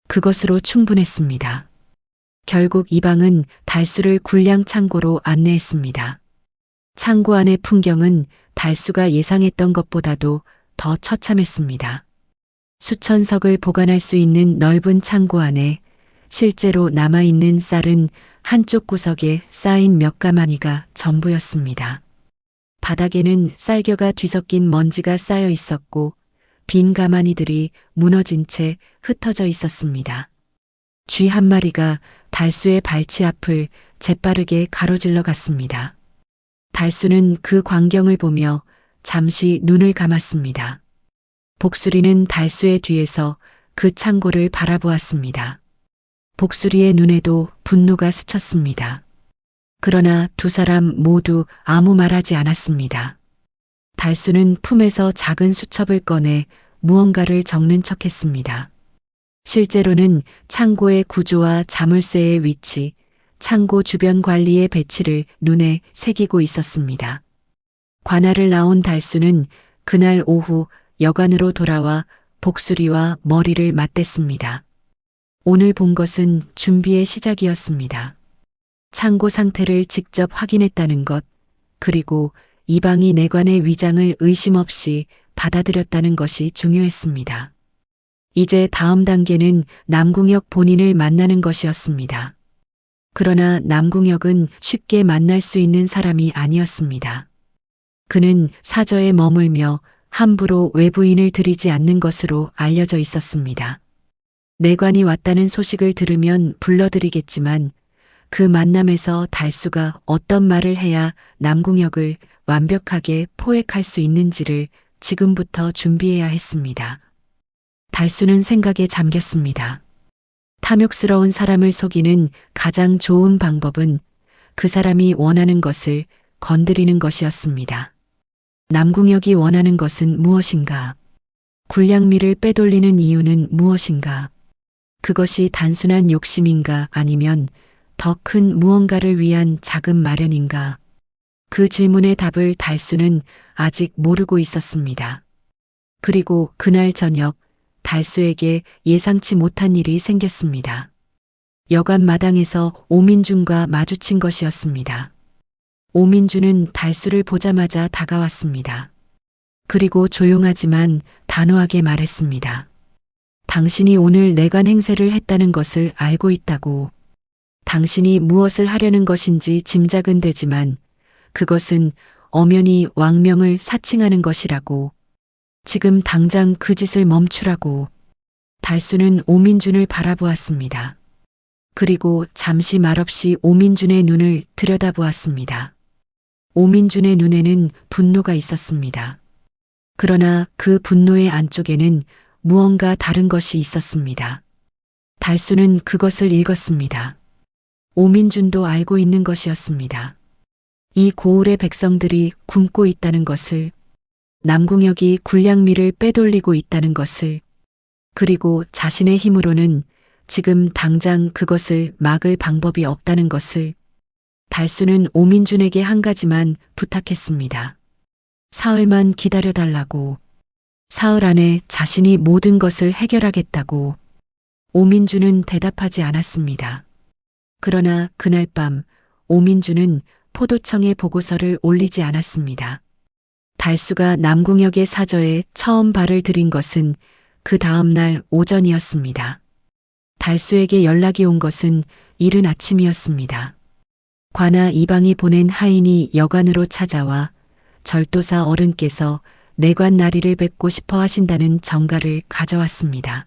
Speaker 1: 그것으로 충분했습니다. 결국 이방은 달수를 군량 창고로 안내했습니다. 창고 안의 풍경은 달수가 예상했던 것보다도 더 처참했습니다. 수천 석을 보관할 수 있는 넓은 창고 안에 실제로 남아있는 쌀은 한쪽 구석에 쌓인 몇 가마니가 전부였습니다. 바닥에는 쌀겨가 뒤섞인 먼지가 쌓여 있었고 빈 가마니들이 무너진 채 흩어져 있었습니다. 쥐 한 마리가 달수의 발치 앞을 재빠르게 가로질러 갔습니다. 달수는 그 광경을 보며 잠시 눈을 감았습니다. 복수리는 달수의 뒤에서 그 창고를 바라보았습니다. 복수리의 눈에도 분노가 스쳤습니다. 그러나 두 사람 모두 아무 말하지 않았습니다. 달수는 품에서 작은 수첩을 꺼내 무언가를 적는 척했습니다. 실제로는 창고의 구조와 자물쇠의 위치, 창고 주변 관리의 배치를 눈에 새기고 있었습니다. 관할을 나온 달수는 그날 오후 여관으로 돌아와 복수리와 머리를 맞댔습니다. 오늘 본 것은 준비의 시작이었습니다. 창고 상태를 직접 확인했다는 것, 그리고 이방이 내관의 위장을 의심 없이 받아들였다는 것이 중요했습니다. 이제 다음 단계는 남궁혁 본인을 만나는 것이었습니다. 그러나 남궁혁은 쉽게 만날 수 있는 사람이 아니었습니다. 그는 사저에 머물며 함부로 외부인을 들이지 않는 것으로 알려져 있었습니다. 내관이 왔다는 소식을 들으면 불러들이겠지만 그 만남에서 달수가 어떤 말을 해야 남궁혁을 완벽하게 포획할 수 있는지를 지금부터 준비해야 했습니다. 달수는 생각에 잠겼습니다. 탐욕스러운 사람을 속이는 가장 좋은 방법은 그 사람이 원하는 것을 건드리는 것이었습니다. 남궁혁이 원하는 것은 무엇인가? 군량미를 빼돌리는 이유는 무엇인가? 그것이 단순한 욕심인가 아니면 더 큰 무언가를 위한 자금 마련인가? 그 질문의 답을 달수는 아직 모르고 있었습니다. 그리고 그날 저녁 달수에게 예상치 못한 일이 생겼습니다. 여관 마당에서 오민준과 마주친 것이었습니다. 오민준은 달수를 보자마자 다가왔습니다. 그리고 조용하지만 단호하게 말했습니다. 당신이 오늘 내관 행세를 했다는 것을 알고 있다고. 당신이 무엇을 하려는 것인지 짐작은 되지만 그것은 엄연히 왕명을 사칭하는 것이라고. 지금 당장 그 짓을 멈추라고. 달수는 오민준을 바라보았습니다. 그리고 잠시 말없이 오민준의 눈을 들여다보았습니다. 오민준의 눈에는 분노가 있었습니다. 그러나 그 분노의 안쪽에는 무언가 다른 것이 있었습니다. 달수는 그것을 읽었습니다. 오민준도 알고 있는 것이었습니다. 이 고을의 백성들이 굶고 있다는 것을, 남궁혁이 군량미를 빼돌리고 있다는 것을, 그리고 자신의 힘으로는 지금 당장 그것을 막을 방법이 없다는 것을. 달수는 오민준에게 한 가지만 부탁했습니다. 사흘만 기다려달라고. 사흘 안에 자신이 모든 것을 해결하겠다고. 오민준은 대답하지 않았습니다. 그러나 그날 밤 오민준은 포도청에 보고서를 올리지 않았습니다. 달수가 남궁혁의 사저에 처음 발을 들인 것은 그 다음 날 오전이었습니다. 달수에게 연락이 온 것은 이른 아침이었습니다. 관아 이방이 보낸 하인이 여관으로 찾아와 절도사 어른께서 내관 나리를 뵙고 싶어 하신다는 전가를 가져왔습니다.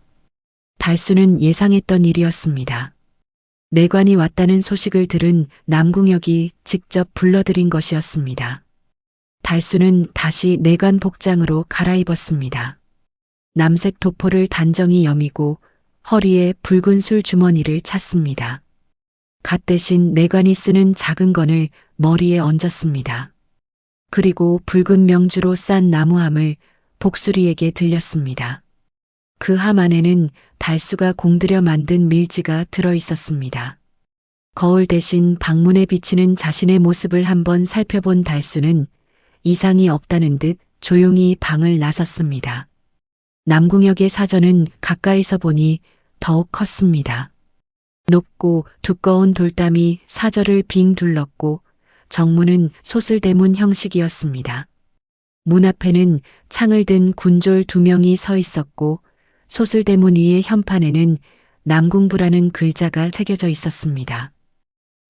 Speaker 1: 달수는 예상했던 일이었습니다. 내관이 왔다는 소식을 들은 남궁혁이 직접 불러들인 것이었습니다. 달수는 다시 내관 복장으로 갈아입었습니다. 남색 도포를 단정히 여미고 허리에 붉은 술 주머니를 찼습니다. 갓 대신 내관이 쓰는 작은 건을 머리에 얹었습니다. 그리고 붉은 명주로 싼 나무함을 복수리에게 들렸습니다. 그 함 안에는 달수가 공들여 만든 밀지가 들어 있었습니다. 거울 대신 방문에 비치는 자신의 모습을 한번 살펴본 달수는 이상이 없다는 듯 조용히 방을 나섰습니다. 남궁혁의 사전은 가까이서 보니 더욱 컸습니다. 높고 두꺼운 돌담이 사저를 빙 둘렀고 정문은 소슬대문 형식이었습니다. 문 앞에는 창을 든 군졸 2명이 서 있었고 소슬대문 위의 현판에는 남궁부라는 글자가 새겨져 있었습니다.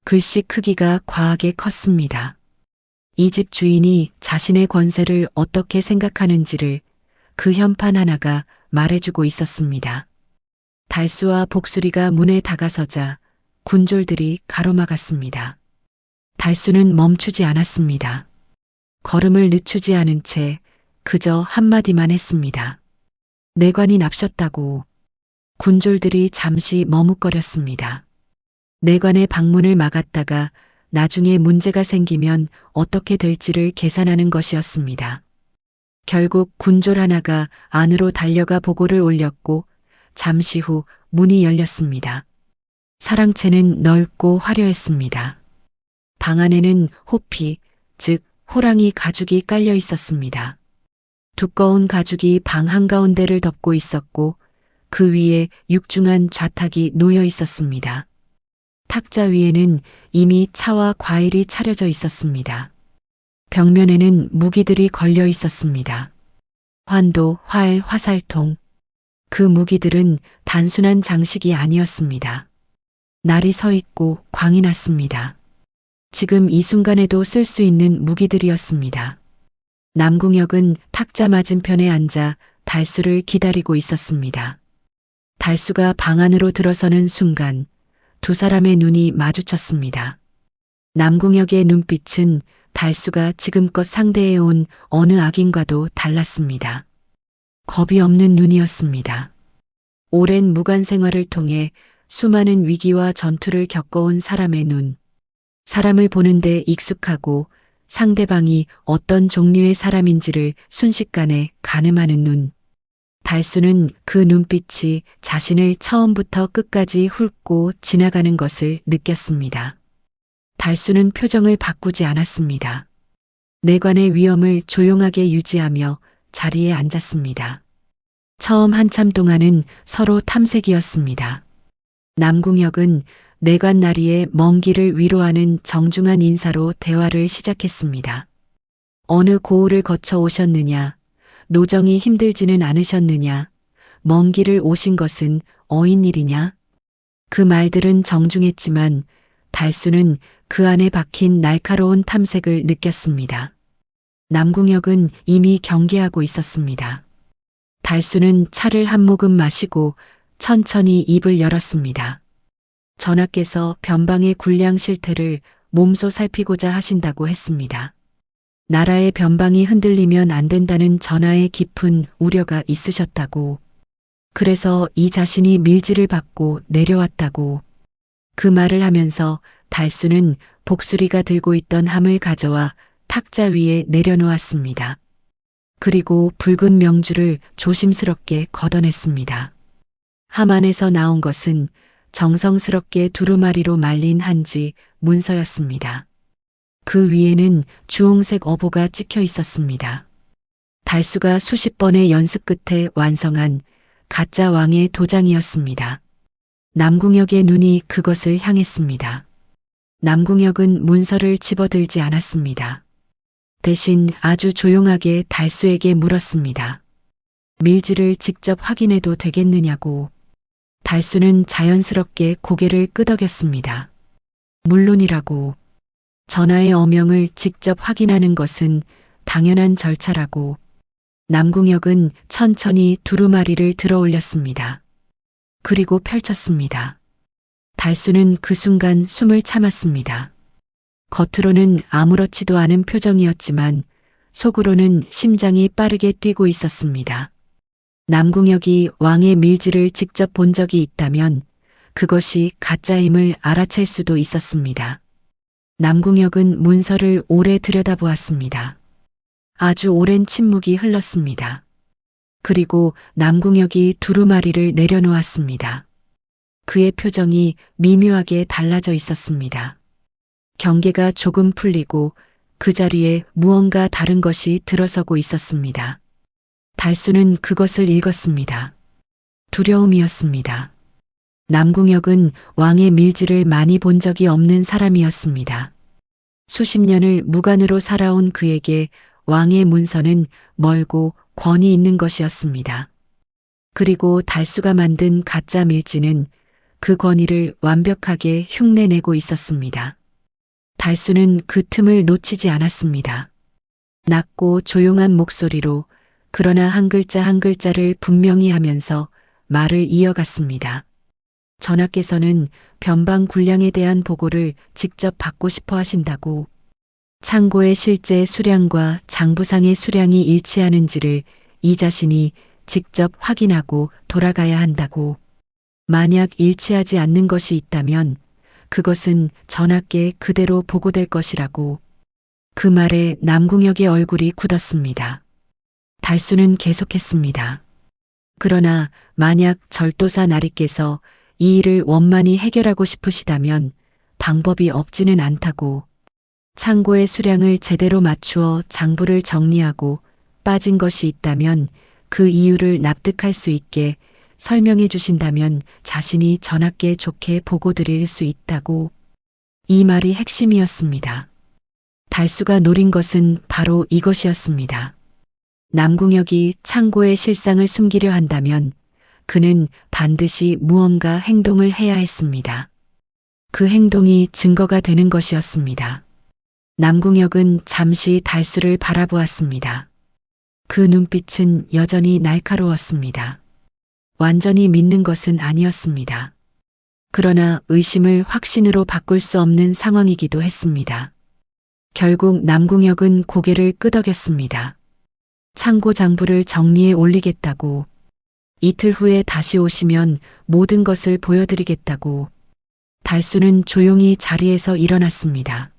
Speaker 1: 글씨 크기가 과하게 컸습니다. 이 집 주인이 자신의 권세를 어떻게 생각하는지를 그 현판 하나가 말해주고 있었습니다. 달수와 복수리가 문에 다가서자 군졸들이 가로막았습니다. 달수는 멈추지 않았습니다. 걸음을 늦추지 않은 채 그저 한마디만 했습니다. 내관이 납셨다고. 군졸들이 잠시 머뭇거렸습니다. 내관의 방문을 막았다가 나중에 문제가 생기면 어떻게 될지를 계산하는 것이었습니다. 결국 군졸 하나가 안으로 달려가 보고를 올렸고 잠시 후 문이 열렸습니다. 사랑채는 넓고 화려했습니다. 방 안에는 호피, 즉 호랑이 가죽이 깔려 있었습니다. 두꺼운 가죽이 방 한가운데를 덮고 있었고 그 위에 육중한 좌탁이 놓여 있었습니다. 탁자 위에는 이미 차와 과일이 차려져 있었습니다. 벽면에는 무기들이 걸려 있었습니다. 환도, 활, 화살통. 그 무기들은 단순한 장식이 아니었습니다. 날이 서 있고 광이 났습니다. 지금 이 순간에도 쓸 수 있는 무기들이었습니다. 남궁혁은 탁자 맞은편에 앉아 달수를 기다리고 있었습니다. 달수가 방 안으로 들어서는 순간 두 사람의 눈이 마주쳤습니다. 남궁혁의 눈빛은 달수가 지금껏 상대해온 어느 악인과도 달랐습니다. 겁이 없는 눈이었습니다. 오랜 무관 생활을 통해 수많은 위기와 전투를 겪어온 사람의 눈. 사람을 보는데 익숙하고 상대방이 어떤 종류의 사람인지를 순식간에 가늠하는 눈. 달수는 그 눈빛이 자신을 처음부터 끝까지 훑고 지나가는 것을 느꼈습니다. 달수는 표정을 바꾸지 않았습니다. 내관의 위험을 조용하게 유지하며 자리에 앉았습니다. 처음 한참 동안은 서로 탐색이었습니다. 남궁혁은 내관 나리의 먼 길을 위로하는 정중한 인사로 대화를 시작했습니다. 어느 고을을 거쳐 오셨느냐? 노정이 힘들지는 않으셨느냐? 먼 길을 오신 것은 어인 일이냐? 그 말들은 정중했지만 달수는 그 안에 박힌 날카로운 탐색을 느꼈습니다. 남궁혁은 이미 경계하고 있었습니다. 달수는 차를 한 모금 마시고 천천히 입을 열었습니다. 전하께서 변방의 군량 실태를 몸소 살피고자 하신다고 했습니다. 나라의 변방이 흔들리면 안 된다는 전하의 깊은 우려가 있으셨다고. 그래서 이 자신이 밀지를 받고 내려왔다고. 그 말을 하면서 달수는 복수리가 들고 있던 함을 가져와 탁자 위에 내려놓았습니다. 그리고 붉은 명주를 조심스럽게 걷어냈습니다. 함 안에서 나온 것은 정성스럽게 두루마리로 말린 한지 문서였습니다. 그 위에는 주홍색 어보가 찍혀 있었습니다. 달수가 수십 번의 연습 끝에 완성한 가짜 왕의 도장이었습니다. 남궁혁의 눈이 그것을 향했습니다. 남궁혁은 문서를 집어들지 않았습니다. 대신 아주 조용하게 달수에게 물었습니다. 밀지를 직접 확인해도 되겠느냐고. 달수는 자연스럽게 고개를 끄덕였습니다. 물론이라고. 전하의 어명을 직접 확인하는 것은 당연한 절차라고. 남궁혁은 천천히 두루마리를 들어 올렸습니다. 그리고 펼쳤습니다. 달수는 그 순간 숨을 참았습니다. 겉으로는 아무렇지도 않은 표정이었지만 속으로는 심장이 빠르게 뛰고 있었습니다. 남궁혁이 왕의 밀지를 직접 본 적이 있다면 그것이 가짜임을 알아챌 수도 있었습니다. 남궁혁은 문서를 오래 들여다보았습니다. 아주 오랜 침묵이 흘렀습니다. 그리고 남궁혁이 두루마리를 내려놓았습니다. 그의 표정이 미묘하게 달라져 있었습니다. 경계가 조금 풀리고 그 자리에 무언가 다른 것이 들어서고 있었습니다. 달수는 그것을 읽었습니다. 두려움이었습니다. 남궁혁은 왕의 밀지를 많이 본 적이 없는 사람이었습니다. 수십 년을 무관으로 살아온 그에게 왕의 문서는 멀고 권위 있는 것이었습니다. 그리고 달수가 만든 가짜 밀지는 그 권위를 완벽하게 흉내내고 있었습니다. 달수는 그 틈을 놓치지 않았습니다. 낮고 조용한 목소리로 그러나 한 글자 한 글자를 분명히 하면서 말을 이어갔습니다. 전하께서는 변방 군량에 대한 보고를 직접 받고 싶어 하신다고. 창고의 실제 수량과 장부상의 수량이 일치하는지를 이 자신이 직접 확인하고 돌아가야 한다고. 만약 일치하지 않는 것이 있다면 그것은 전하께 그대로 보고될 것이라고. 그 말에 남궁혁의 얼굴이 굳었습니다. 달수는 계속했습니다. 그러나 만약 절도사 나리께서 이 일을 원만히 해결하고 싶으시다면 방법이 없지는 않다고. 창고의 수량을 제대로 맞추어 장부를 정리하고 빠진 것이 있다면 그 이유를 납득할 수 있게 설명해 주신다면 자신이 전하께 좋게 보고 드릴 수 있다고. 이 말이 핵심이었습니다. 달수가 노린 것은 바로 이것이었습니다. 남궁혁이 창고의 실상을 숨기려 한다면 그는 반드시 무언가 행동을 해야 했습니다. 그 행동이 증거가 되는 것이었습니다. 남궁혁은 잠시 달수를 바라보았습니다. 그 눈빛은 여전히 날카로웠습니다. 완전히 믿는 것은 아니었습니다. 그러나 의심을 확신으로 바꿀 수 없는 상황이기도 했습니다. 결국 남궁혁은 고개를 끄덕였습니다. 창고 장부를 정리해 올리겠다고, 이틀 후에 다시 오시면 모든 것을 보여드리겠다고. 달수는 조용히 자리에서 일어났습니다.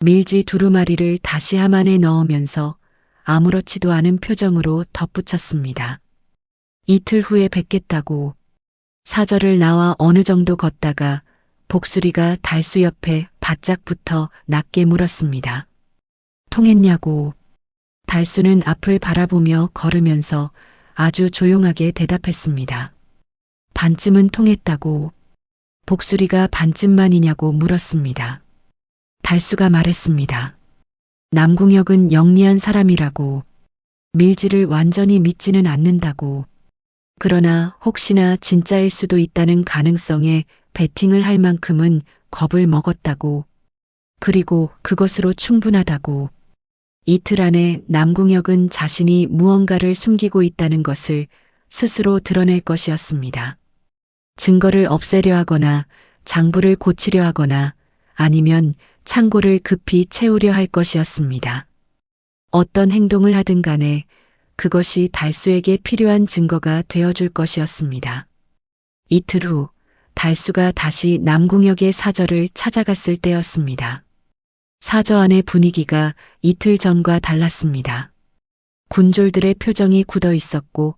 Speaker 1: 밀지 두루마리를 다시 함 안에 넣으면서 아무렇지도 않은 표정으로 덧붙였습니다. 이틀 후에 뵙겠다고. 사절을 나와 어느 정도 걷다가 복수리가 달수 옆에 바짝 붙어 낮게 물었습니다. 통했냐고. 달수는 앞을 바라보며 걸으면서 아주 조용하게 대답했습니다. 반쯤은 통했다고. 복수리가 반쯤만이냐고 물었습니다. 달수가 말했습니다. 남궁혁은 영리한 사람이라고. 밀지를 완전히 믿지는 않는다고. 그러나 혹시나 진짜일 수도 있다는 가능성에 베팅을 할 만큼은 겁을 먹었다고. 그리고 그것으로 충분하다고. 이틀 안에 남궁혁은 자신이 무언가를 숨기고 있다는 것을 스스로 드러낼 것이었습니다. 증거를 없애려 하거나 장부를 고치려 하거나 아니면 창고를 급히 채우려 할 것이었습니다. 어떤 행동을 하든 간에 그것이 달수에게 필요한 증거가 되어줄 것이었습니다. 이틀 후 달수가 다시 남궁혁의 사저를 찾아갔을 때였습니다. 사저 안의 분위기가 이틀 전과 달랐습니다. 군졸들의 표정이 굳어 있었고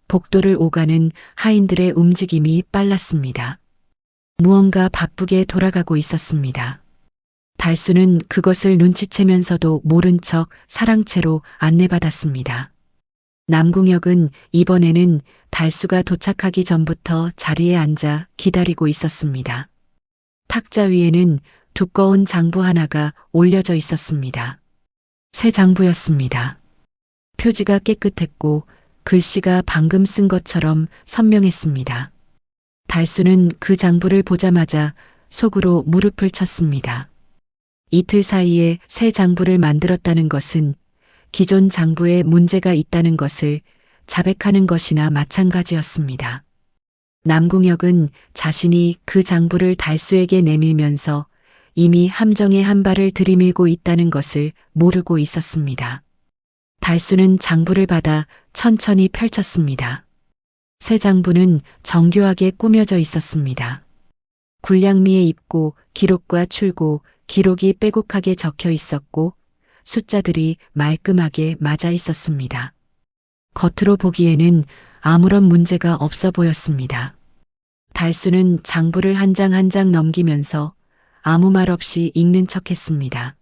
Speaker 1: 복도를 오가는 하인들의 움직임이 빨랐습니다. 무언가 바쁘게 돌아가고 있었습니다. 달수는 그것을 눈치채면서도 모른 척 사랑채로 안내받았습니다. 남궁혁은 이번에는 달수가 도착하기 전부터 자리에 앉아 기다리고 있었습니다. 탁자 위에는 두꺼운 장부 하나가 올려져 있었습니다. 새 장부였습니다. 표지가 깨끗했고 글씨가 방금 쓴 것처럼 선명했습니다. 달수는 그 장부를 보자마자 속으로 무릎을 쳤습니다. 이틀 사이에 새 장부를 만들었다는 것은 기존 장부에 문제가 있다는 것을 자백하는 것이나 마찬가지였습니다. 남궁혁은 자신이 그 장부를 달수에게 내밀면서 이미 함정에 한 발을 들이밀고 있다는 것을 모르고 있었습니다. 달수는 장부를 받아 천천히 펼쳤습니다. 새 장부는 정교하게 꾸며져 있었습니다. 군량미에 입고 기록과 출고, 기록이 빼곡하게 적혀 있었고 숫자들이 말끔하게 맞아 있었습니다. 겉으로 보기에는 아무런 문제가 없어 보였습니다. 달수는 장부를 한 장 한 장 넘기면서 아무 말 없이 읽는 척했습니다.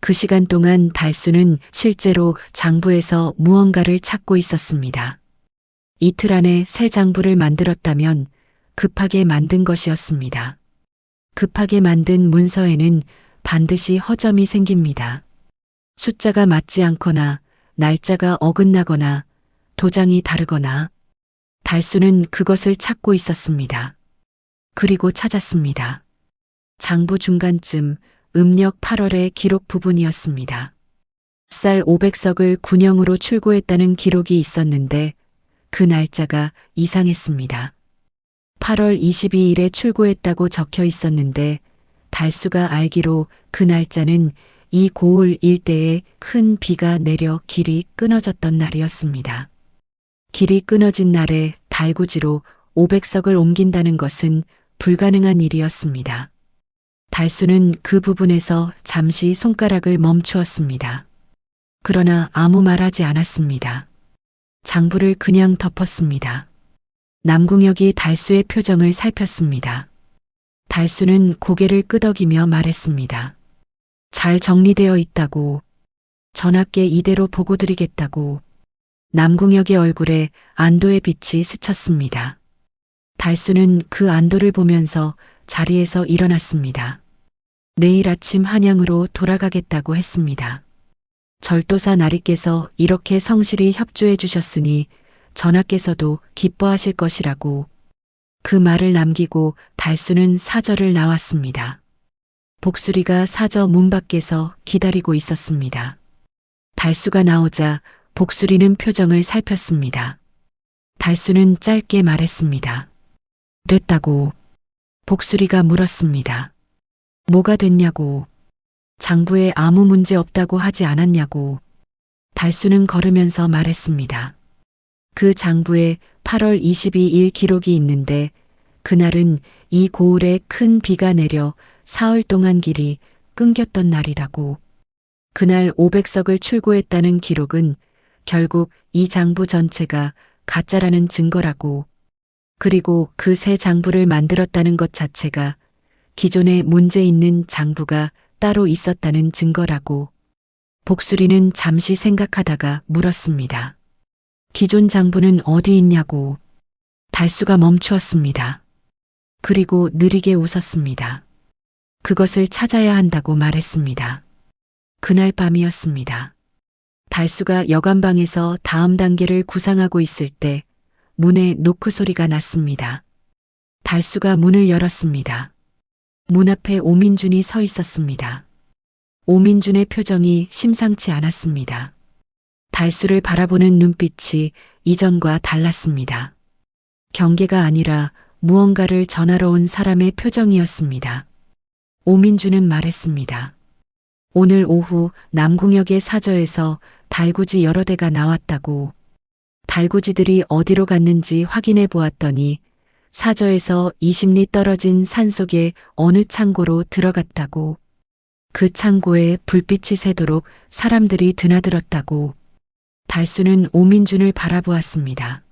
Speaker 1: 그 시간 동안 달수는 실제로 장부에서 무언가를 찾고 있었습니다. 이틀 안에 새 장부를 만들었다면 급하게 만든 것이었습니다. 급하게 만든 문서에는 반드시 허점이 생깁니다. 숫자가 맞지 않거나 날짜가 어긋나거나 도장이 다르거나. 달수는 그것을 찾고 있었습니다. 그리고 찾았습니다. 장부 중간쯤 음력 8월의 기록 부분이었습니다. 쌀 500석을 군영으로 출고했다는 기록이 있었는데 그 날짜가 이상했습니다. 8월 22일에 출고했다고 적혀 있었는데 달수가 알기로 그 날짜는 이 고을 일대에 큰 비가 내려 길이 끊어졌던 날이었습니다. 길이 끊어진 날에 달구지로 500석을 옮긴다는 것은 불가능한 일이었습니다. 달수는 그 부분에서 잠시 손가락을 멈추었습니다. 그러나 아무 말하지 않았습니다. 장부를 그냥 덮었습니다. 남궁혁이 달수의 표정을 살폈습니다. 달수는 고개를 끄덕이며 말했습니다. 잘 정리되어 있다고. 전하께 이대로 보고 드리겠다고. 남궁혁의 얼굴에 안도의 빛이 스쳤습니다. 달수는 그 안도를 보면서 자리에서 일어났습니다. 내일 아침 한양으로 돌아가겠다고 했습니다. 절도사 나리께서 이렇게 성실히 협조해 주셨으니 전하께서도 기뻐하실 것이라고. 그 말을 남기고 달수는 사저를 나왔습니다. 복수리가 사저 문 밖에서 기다리고 있었습니다. 달수가 나오자 복수리는 표정을 살폈습니다. 달수는 짧게 말했습니다. 됐다고. 복수리가 물었습니다. 뭐가 됐냐고. 장부에 아무 문제 없다고 하지 않았냐고. 달수는 걸으면서 말했습니다. 그 장부에 8월 22일 기록이 있는데 그날은 이 고을에 큰 비가 내려 사흘 동안 길이 끊겼던 날이라고. 그날 500석을 출고했다는 기록은 결국 이 장부 전체가 가짜라는 증거라고. 그리고 그 새 장부를 만들었다는 것 자체가 기존에 문제 있는 장부가 따로 있었다는 증거라고. 복수리는 잠시 생각하다가 물었습니다. 기존 장부는 어디 있냐고. 달수가 멈추었습니다. 그리고 느리게 웃었습니다. 그것을 찾아야 한다고 말했습니다. 그날 밤이었습니다. 달수가 여관방에서 다음 단계를 구상하고 있을 때 문에 노크 소리가 났습니다. 달수가 문을 열었습니다. 문 앞에 오민준이 서 있었습니다. 오민준의 표정이 심상치 않았습니다. 달수를 바라보는 눈빛이 이전과 달랐습니다. 경계가 아니라 무언가를 전하러 온 사람의 표정이었습니다. 오민준은 말했습니다. 오늘 오후 남궁역의 사저에서 달구지 여러 대가 나왔다고. 달구지들이 어디로 갔는지 확인해 보았더니 사저에서 20리 떨어진 산속의 어느 창고로 들어갔다고. 그 창고에 불빛이 새도록 사람들이 드나들었다고. 달수는 오민준을 바라보았습니다.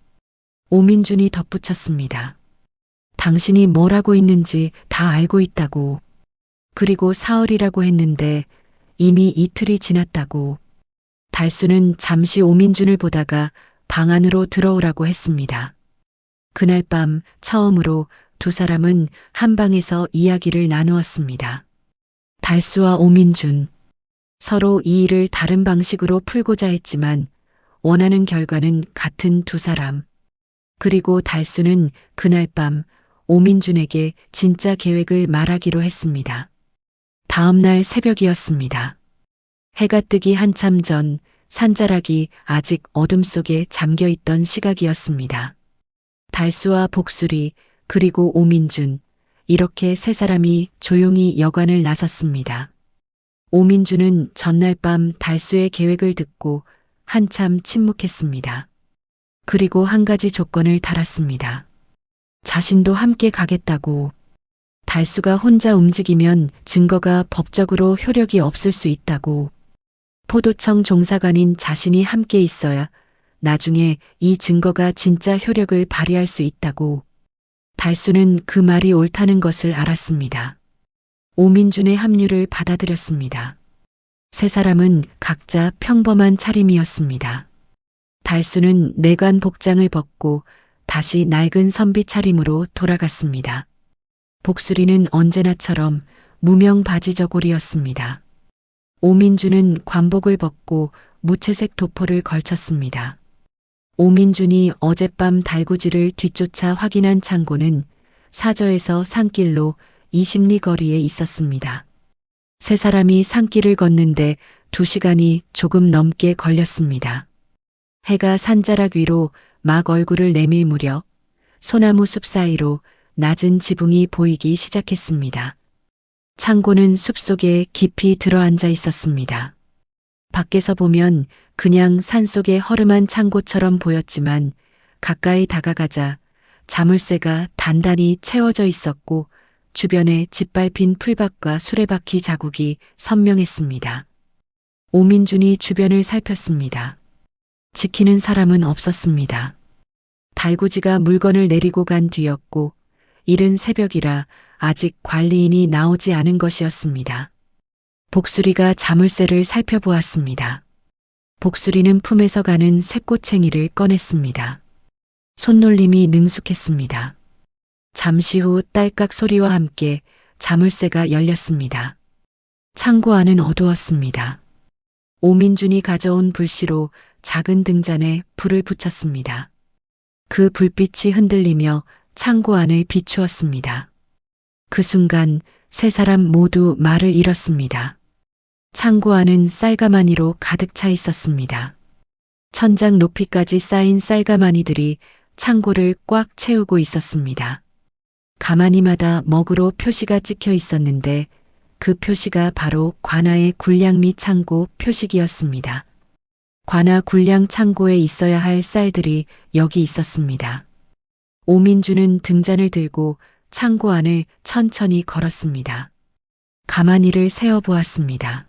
Speaker 1: 오민준이 덧붙였습니다. 당신이 뭘 하고 있는지 다 알고 있다고. 그리고 사흘이라고 했는데 이미 이틀이 지났다고. 달수는 잠시 오민준을 보다가 방 안으로 들어오라고 했습니다. 그날 밤 처음으로 두 사람은 한 방에서 이야기를 나누었습니다. 달수와 오민준. 서로 이 일을 다른 방식으로 풀고자 했지만 원하는 결과는 같은 두 사람. 그리고 달수는 그날 밤 오민준에게 진짜 계획을 말하기로 했습니다. 다음 날 새벽이었습니다. 해가 뜨기 한참 전 산자락이 아직 어둠 속에 잠겨 있던 시각이었습니다. 달수와 복수리 그리고 오민준 이렇게 세 사람이 조용히 여관을 나섰습니다. 오민준은 전날 밤 달수의 계획을 듣고 한참 침묵했습니다. 그리고 한 가지 조건을 달았습니다. 자신도 함께 가겠다고. 달수가 혼자 움직이면 증거가 법적으로 효력이 없을 수 있다고. 포도청 종사관인 자신이 함께 있어야 나중에 이 증거가 진짜 효력을 발휘할 수 있다고. 달수는 그 말이 옳다는 것을 알았습니다. 오민준의 합류를 받아들였습니다. 세 사람은 각자 평범한 차림이었습니다. 달수는 내관 복장을 벗고 다시 낡은 선비 차림으로 돌아갔습니다. 복수리는 언제나처럼 무명 바지 저고리였습니다. 오민준은 관복을 벗고 무채색 도포를 걸쳤습니다. 오민준이 어젯밤 달구지를 뒤쫓아 확인한 창고는 사저에서 산길로 20리 거리에 있었습니다. 세 사람이 산길을 걷는데 2시간이 조금 넘게 걸렸습니다. 해가 산자락 위로 막 얼굴을 내밀 무렵 소나무 숲 사이로 낮은 지붕이 보이기 시작했습니다. 창고는 숲속에 깊이 들어앉아 있었습니다. 밖에서 보면 그냥 산속의 허름한 창고처럼 보였지만 가까이 다가가자 자물쇠가 단단히 채워져 있었고 주변에 짓밟힌 풀밭과 수레바퀴 자국이 선명했습니다. 오민준이 주변을 살폈습니다. 지키는 사람은 없었습니다. 달구지가 물건을 내리고 간 뒤였고 이른 새벽이라 아직 관리인이 나오지 않은 것이었습니다. 복수리가 자물쇠를 살펴보았습니다. 복수리는 품에서 가는 쇠꼬챙이를 꺼냈습니다. 손놀림이 능숙했습니다. 잠시 후 딸깍 소리와 함께 자물쇠가 열렸습니다. 창고 안은 어두웠습니다. 오민준이 가져온 불씨로 작은 등잔에 불을 붙였습니다. 그 불빛이 흔들리며 창고 안을 비추었습니다. 그 순간 세 사람 모두 말을 잃었습니다. 창고 안은 쌀가마니로 가득 차 있었습니다. 천장 높이까지 쌓인 쌀가마니들이 창고를 꽉 채우고 있었습니다. 가마니마다 먹으로 표시가 찍혀 있었는데 그 표시가 바로 관아의 군량미 창고 표식이었습니다. 관아 군량 창고에 있어야 할 쌀들이 여기 있었습니다. 오민주는 등잔을 들고 창고 안을 천천히 걸었습니다. 가마니를 세어 보았습니다.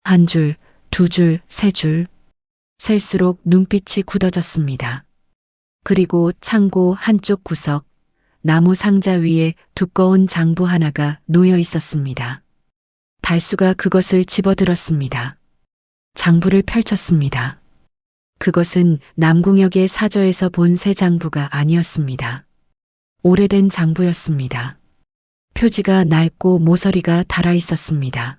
Speaker 1: 한 줄, 두 줄, 세 줄. 셀수록 눈빛이 굳어졌습니다. 그리고 창고 한쪽 구석, 나무 상자 위에 두꺼운 장부 하나가 놓여 있었습니다. 달수가 그것을 집어들었습니다. 장부를 펼쳤습니다. 그것은 남궁역의 사저에서 본 새 장부가 아니었습니다. 오래된 장부였습니다. 표지가 낡고 모서리가 달아 있었습니다.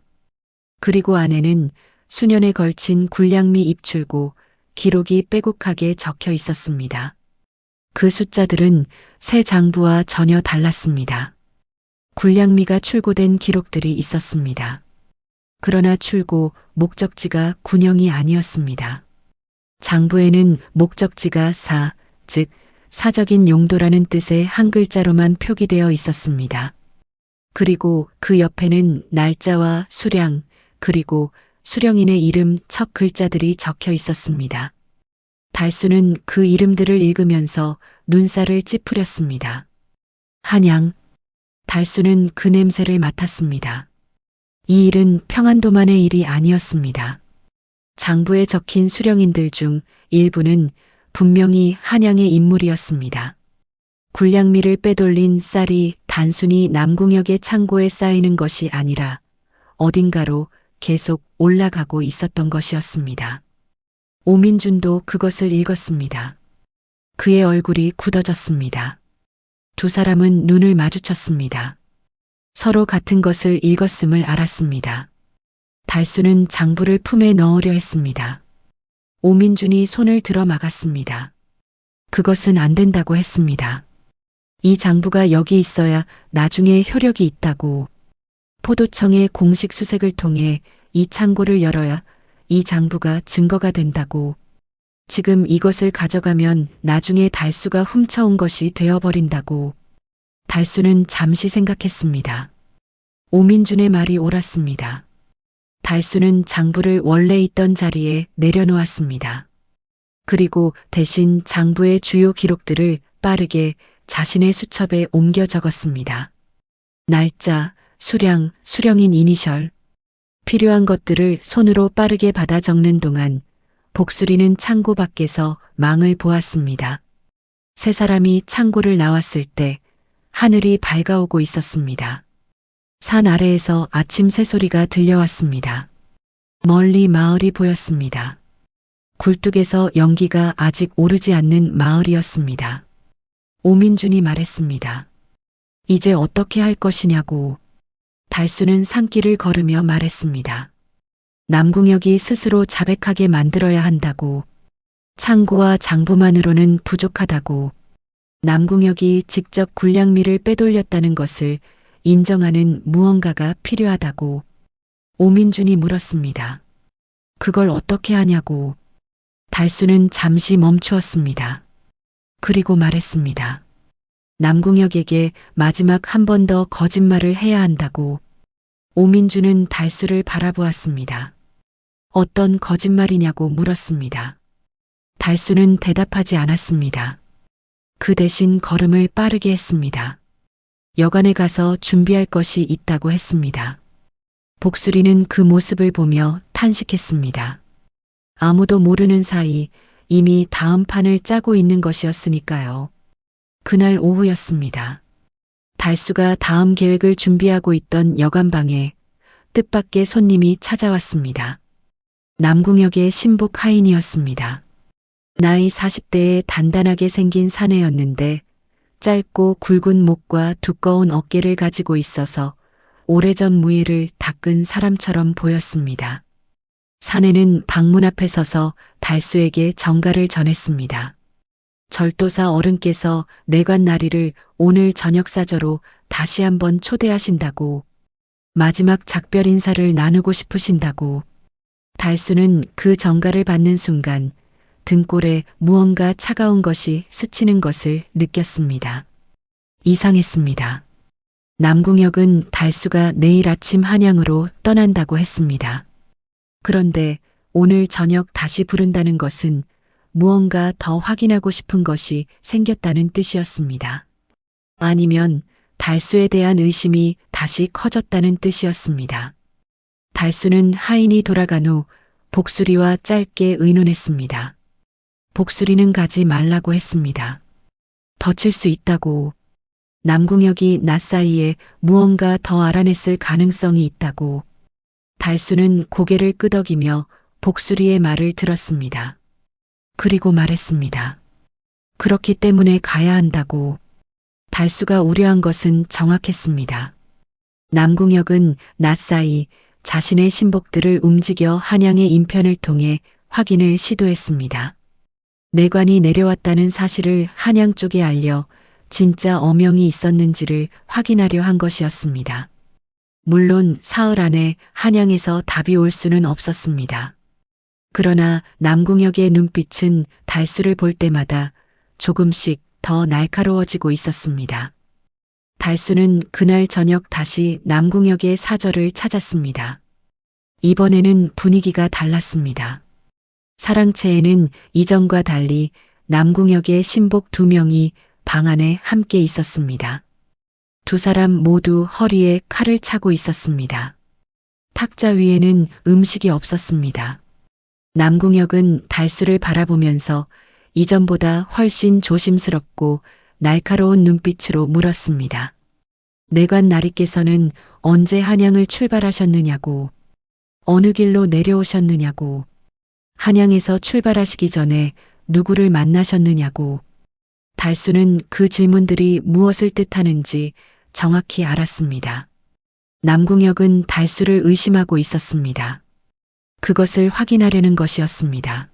Speaker 1: 그리고 안에는 수년에 걸친 군량미 입출고 기록이 빼곡하게 적혀 있었습니다. 그 숫자들은 새 장부와 전혀 달랐습니다. 군량미가 출고된 기록들이 있었습니다. 그러나 출고 목적지가 군영이 아니었습니다. 장부에는 목적지가 사, 즉 사적인 용도라는 뜻의 한 글자로만 표기되어 있었습니다. 그리고 그 옆에는 날짜와 수량, 그리고 수령인의 이름 첫 글자들이 적혀 있었습니다. 달수는 그 이름들을 읽으면서 눈살을 찌푸렸습니다. 한양. 달수는 그 냄새를 맡았습니다. 이 일은 평안도만의 일이 아니었습니다. 장부에 적힌 수령인들 중 일부는 분명히 한양의 인물이었습니다. 군량미를 빼돌린 쌀이 단순히 남궁역의 창고에 쌓이는 것이 아니라 어딘가로 계속 올라가고 있었던 것이었습니다. 오민준도 그것을 읽었습니다. 그의 얼굴이 굳어졌습니다. 두 사람은 눈을 마주쳤습니다. 서로 같은 것을 읽었음을 알았습니다. 달수는 장부를 품에 넣으려 했습니다. 오민준이 손을 들어 막았습니다. 그것은 안 된다고 했습니다. 이 장부가 여기 있어야 나중에 효력이 있다고. 포도청의 공식 수색을 통해 이 창고를 열어야 이 장부가 증거가 된다고. 지금 이것을 가져가면 나중에 달수가 훔쳐온 것이 되어버린다고. 달수는 잠시 생각했습니다. 오민준의 말이 옳았습니다. 달수는 장부를 원래 있던 자리에 내려놓았습니다. 그리고 대신 장부의 주요 기록들을 빠르게 자신의 수첩에 옮겨 적었습니다. 날짜, 수량, 수령인 이니셜. 필요한 것들을 손으로 빠르게 받아 적는 동안 복수리는 창고 밖에서 망을 보았습니다. 세 사람이 창고를 나왔을 때 하늘이 밝아오고 있었습니다. 산 아래에서 아침 새소리가 들려왔습니다. 멀리 마을이 보였습니다. 굴뚝에서 연기가 아직 오르지 않는 마을이었습니다. 오민준이 말했습니다. 이제 어떻게 할 것이냐고. 달수는 산길을 걸으며 말했습니다. 남궁역이 스스로 자백하게 만들어야 한다고. 창고와 장부만으로는 부족하다고. 남궁역이 직접 군량미를 빼돌렸다는 것을 인정하는 무언가가 필요하다고. 오민준이 물었습니다. 그걸 어떻게 하냐고. 달수는 잠시 멈추었습니다. 그리고 말했습니다. 남궁역에게 마지막 한 번 더 거짓말을 해야 한다고. 오민준은 달수를 바라보았습니다. 어떤 거짓말이냐고 물었습니다. 달수는 대답하지 않았습니다. 그 대신 걸음을 빠르게 했습니다. 여관에 가서 준비할 것이 있다고 했습니다. 복수리는 그 모습을 보며 탄식했습니다. 아무도 모르는 사이 이미 다음 판을 짜고 있는 것이었으니까요. 그날 오후였습니다. 달수가 다음 계획을 준비하고 있던 여관방에 뜻밖의 손님이 찾아왔습니다. 남궁역의 신복 하인이었습니다. 나이 40대에 단단하게 생긴 사내였는데 짧고 굵은 목과 두꺼운 어깨를 가지고 있어서 오래전 무예를 닦은 사람처럼 보였습니다. 사내는 방문 앞에 서서 달수에게 정가를 전했습니다. 절도사 어른께서 내관 나리를 오늘 저녁 사저로 다시 한번 초대하신다고. 마지막 작별 인사를 나누고 싶으신다고. 달수는 그 정가를 받는 순간 등골에 무언가 차가운 것이 스치는 것을 느꼈습니다. 이상했습니다. 남궁혁은 달수가 내일 아침 한양으로 떠난다고 했습니다. 그런데 오늘 저녁 다시 부른다는 것은 무언가 더 확인하고 싶은 것이 생겼다는 뜻이었습니다. 아니면 달수에 대한 의심이 다시 커졌다는 뜻이었습니다. 달수는 하인이 돌아간 후 복수리와 짧게 의논했습니다. 복수리는 가지 말라고 했습니다. 덧칠 수 있다고. 남궁혁이 낮 사이에 무언가 더 알아냈을 가능성이 있다고. 달수는 고개를 끄덕이며 복수리의 말을 들었습니다. 그리고 말했습니다. 그렇기 때문에 가야 한다고. 달수가 우려한 것은 정확했습니다. 남궁혁은 낮 사이 자신의 신복들을 움직여 한양의 인편을 통해 확인을 시도했습니다. 내관이 내려왔다는 사실을 한양 쪽에 알려 진짜 어명이 있었는지를 확인하려 한 것이었습니다. 물론 사흘 안에 한양에서 답이 올 수는 없었습니다. 그러나 남궁혁의 눈빛은 달수를 볼 때마다 조금씩 더 날카로워지고 있었습니다. 달수는 그날 저녁 다시 남궁혁의 사저를 찾았습니다. 이번에는 분위기가 달랐습니다. 사랑채에는 이전과 달리 남궁혁의 신복 2명이 방 안에 함께 있었습니다. 두 사람 모두 허리에 칼을 차고 있었습니다. 탁자 위에는 음식이 없었습니다. 남궁혁은 달수를 바라보면서 이전보다 훨씬 조심스럽고 날카로운 눈빛으로 물었습니다. 내관 나리께서는 언제 한양을 출발하셨느냐고, 어느 길로 내려오셨느냐고, 한양에서 출발하시기 전에 누구를 만나셨느냐고. 달수는 그 질문들이 무엇을 뜻하는지 정확히 알았습니다. 남궁혁은 달수를 의심하고 있었습니다. 그것을 확인하려는 것이었습니다.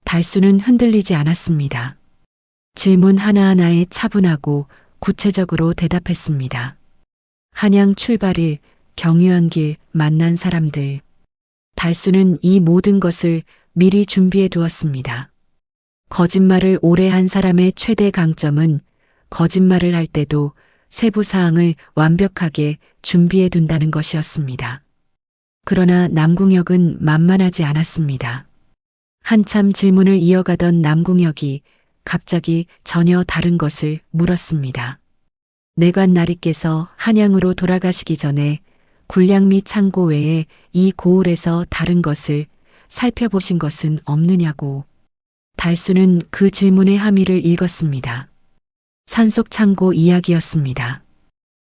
Speaker 1: 달수는 흔들리지 않았습니다. 질문 하나하나에 차분하고 구체적으로 대답했습니다. 한양 출발일, 경유한길, 만난 사람들. 달수는 이 모든 것을 미리 준비해 두었습니다. 거짓말을 오래 한 사람의 최대 강점은 거짓말을 할 때도 세부 사항을 완벽하게 준비해 둔다는 것이었습니다. 그러나 남궁혁은 만만하지 않았습니다. 한참 질문을 이어가던 남궁혁이 갑자기 전혀 다른 것을 물었습니다. 내관 나리께서 한양으로 돌아가시기 전에 굴량 및 창고 외에 이 고을에서 다른 것을 살펴보신 것은 없느냐고. 달수는 그 질문의 함의를 읽었습니다. 산속 창고 이야기였습니다.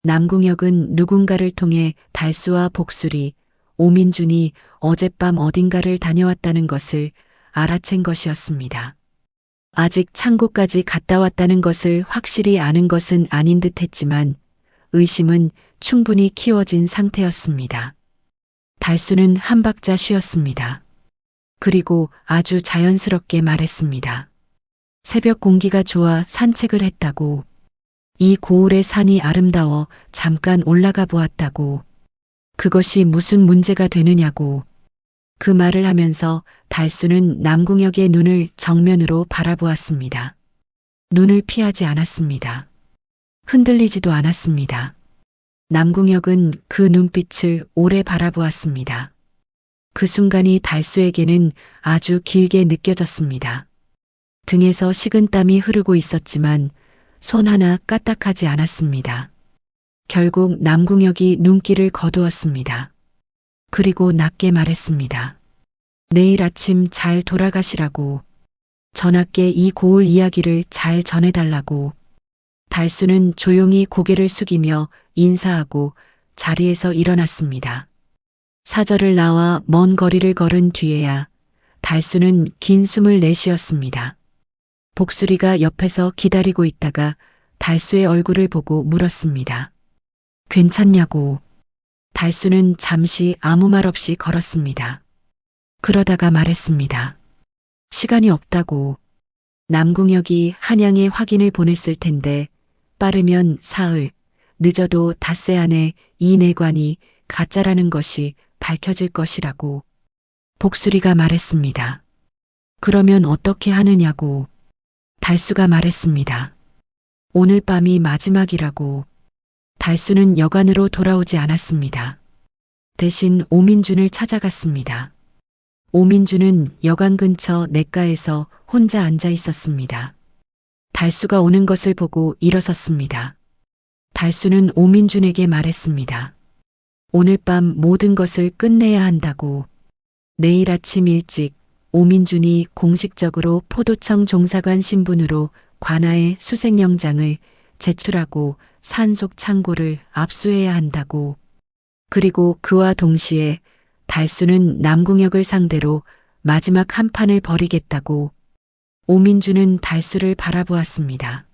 Speaker 1: 남궁혁은 누군가를 통해 달수와 복수리, 오민준이 어젯밤 어딘가를 다녀왔다는 것을 알아챈 것이었습니다. 아직 창고까지 갔다 왔다는 것을 확실히 아는 것은 아닌 듯 했지만 의심은 충분히 키워진 상태였습니다. 달수는 한 박자 쉬었습니다. 그리고 아주 자연스럽게 말했습니다. 새벽 공기가 좋아 산책을 했다고. 이 고을의 산이 아름다워 잠깐 올라가 보았다고. 그것이 무슨 문제가 되느냐고. 그 말을 하면서 달수는 남궁혁의 눈을 정면으로 바라보았습니다. 눈을 피하지 않았습니다. 흔들리지도 않았습니다. 남궁혁은 그 눈빛을 오래 바라보았습니다. 그 순간이 달수에게는 아주 길게 느껴졌습니다. 등에서 식은땀이 흐르고 있었지만 손 하나 까딱하지 않았습니다. 결국 남궁혁이 눈길을 거두었습니다. 그리고 낮게 말했습니다. 내일 아침 잘 돌아가시라고. 전하께 이 고을 이야기를 잘 전해달라고. 달수는 조용히 고개를 숙이며 인사하고 자리에서 일어났습니다. 사절을 나와 먼 거리를 걸은 뒤에야 달수는 긴 숨을 내쉬었습니다. 복수리가 옆에서 기다리고 있다가 달수의 얼굴을 보고 물었습니다. 괜찮냐고. 달수는 잠시 아무 말 없이 걸었습니다. 그러다가 말했습니다. 시간이 없다고. 남궁혁이 한양에 확인을 보냈을 텐데 빠르면 사흘, 늦어도 닷새 안에 이 내관이 가짜라는 것이 밝혀질 것이라고. 복수리가 말했습니다. 그러면 어떻게 하느냐고. 달수가 말했습니다. 오늘 밤이 마지막이라고. 달수는 여관으로 돌아오지 않았습니다. 대신 오민준을 찾아갔습니다. 오민준은 여관 근처 냇가에서 혼자 앉아 있었습니다. 달수가 오는 것을 보고 일어섰습니다. 달수는 오민준에게 말했습니다. 오늘 밤 모든 것을 끝내야 한다고. 내일 아침 일찍 오민준이 공식적으로 포도청 종사관 신분으로 관아의 수색영장을 제출하고 산속 창고를 압수해야 한다고. 그리고 그와 동시에 달수는 남궁혁을 상대로 마지막 한판을 벌이겠다고. 오민준은 달수를 바라보았습니다.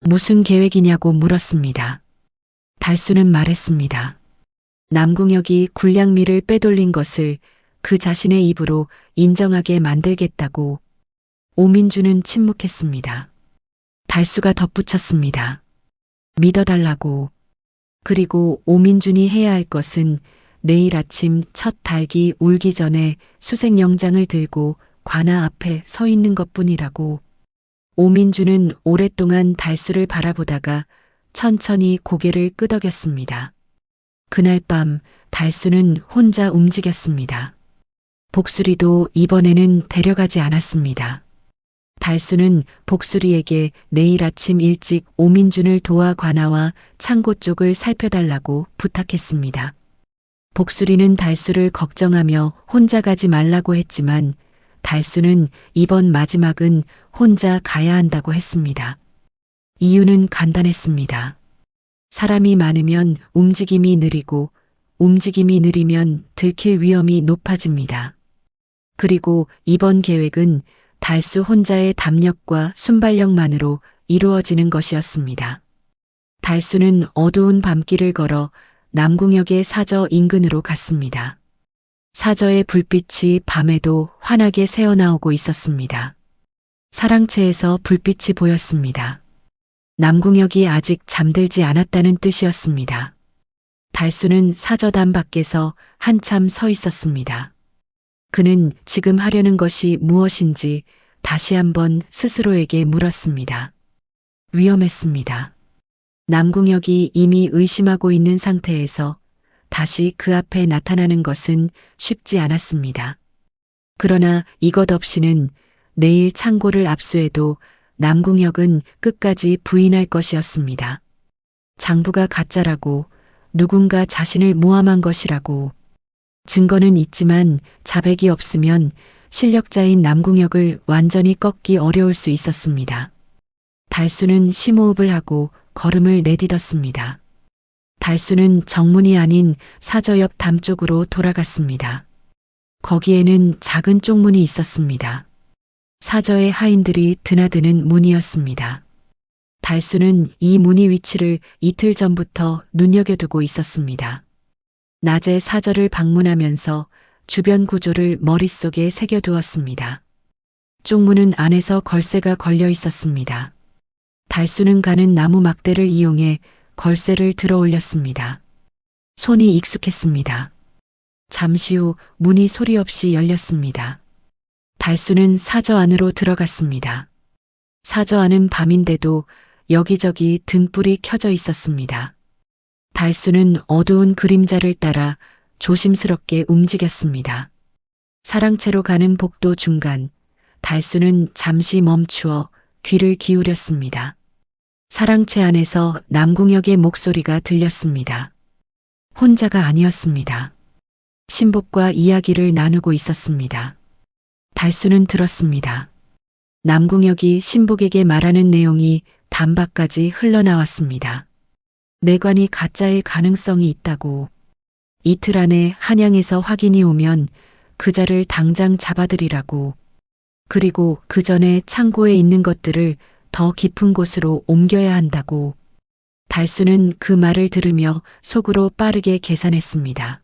Speaker 1: 무슨 계획이냐고 물었습니다. 달수는 말했습니다. 남궁혁이 군량미를 빼돌린 것을 그 자신의 입으로 인정하게 만들겠다고. 오민준은 침묵했습니다. 달수가 덧붙였습니다. 믿어달라고. 그리고 오민준이 해야 할 것은 내일 아침 첫 닭이 울기 전에 수색영장을 들고 관아 앞에 서 있는 것뿐이라고. 오민준은 오랫동안 달수를 바라보다가 천천히 고개를 끄덕였습니다. 그날 밤 달수는 혼자 움직였습니다. 복수리도 이번에는 데려가지 않았습니다. 달수는 복수리에게 내일 아침 일찍 오민준을 도와 관아와 창고 쪽을 살펴달라고 부탁했습니다. 복수리는 달수를 걱정하며 혼자 가지 말라고 했지만 달수는 이번 마지막은 혼자 가야 한다고 했습니다. 이유는 간단했습니다. 사람이 많으면 움직임이 느리고 움직임이 느리면 들킬 위험이 높아집니다. 그리고 이번 계획은 달수 혼자의 담력과 순발력만으로 이루어지는 것이었습니다. 달수는 어두운 밤길을 걸어 남궁역의 사저 인근으로 갔습니다. 사저의 불빛이 밤에도 환하게 새어나오고 있었습니다. 사랑채에서 불빛이 보였습니다. 남궁역이 아직 잠들지 않았다는 뜻이었습니다. 달수는 사저단 밖에서 한참 서 있었습니다. 그는 지금 하려는 것이 무엇인지 다시 한번 스스로에게 물었습니다. 위험했습니다. 남궁혁이 이미 의심하고 있는 상태에서 다시 그 앞에 나타나는 것은 쉽지 않았습니다. 그러나 이것 없이는 내일 창고를 압수해도 남궁혁은 끝까지 부인할 것이었습니다. 장부가 가짜라고, 누군가 자신을 모함한 것이라고. 증거는 있지만 자백이 없으면 실력자인 남궁혁을 완전히 꺾기 어려울 수 있었습니다. 달수는 심호흡을 하고 걸음을 내딛었습니다. 달수는 정문이 아닌 사저 옆 담 쪽으로 돌아갔습니다. 거기에는 작은 쪽문이 있었습니다. 사저의 하인들이 드나드는 문이었습니다. 달수는 이 문의 위치를 이틀 전부터 눈여겨두고 있었습니다. 낮에 사저를 방문하면서 주변 구조를 머릿속에 새겨두었습니다. 쪽문은 안에서 걸쇠가 걸려 있었습니다. 달수는 가는 나무 막대를 이용해 걸쇠를 들어 올렸습니다. 손이 익숙했습니다. 잠시 후 문이 소리 없이 열렸습니다. 달수는 사저 안으로 들어갔습니다. 사저 안은 밤인데도 여기저기 등불이 켜져 있었습니다. 달수는 어두운 그림자를 따라 조심스럽게 움직였습니다. 사랑채로 가는 복도 중간, 달수는 잠시 멈추어 귀를 기울였습니다. 사랑채 안에서 남궁혁의 목소리가 들렸습니다. 혼자가 아니었습니다. 신복과 이야기를 나누고 있었습니다. 달수는 들었습니다. 남궁혁이 신복에게 말하는 내용이 담밖까지 흘러나왔습니다. 내관이 가짜일 가능성이 있다고. 이틀 안에 한양에서 확인이 오면 그자를 당장 잡아들이라고. 그리고 그 전에 창고에 있는 것들을 더 깊은 곳으로 옮겨야 한다고. 달수는 그 말을 들으며 속으로 빠르게 계산했습니다.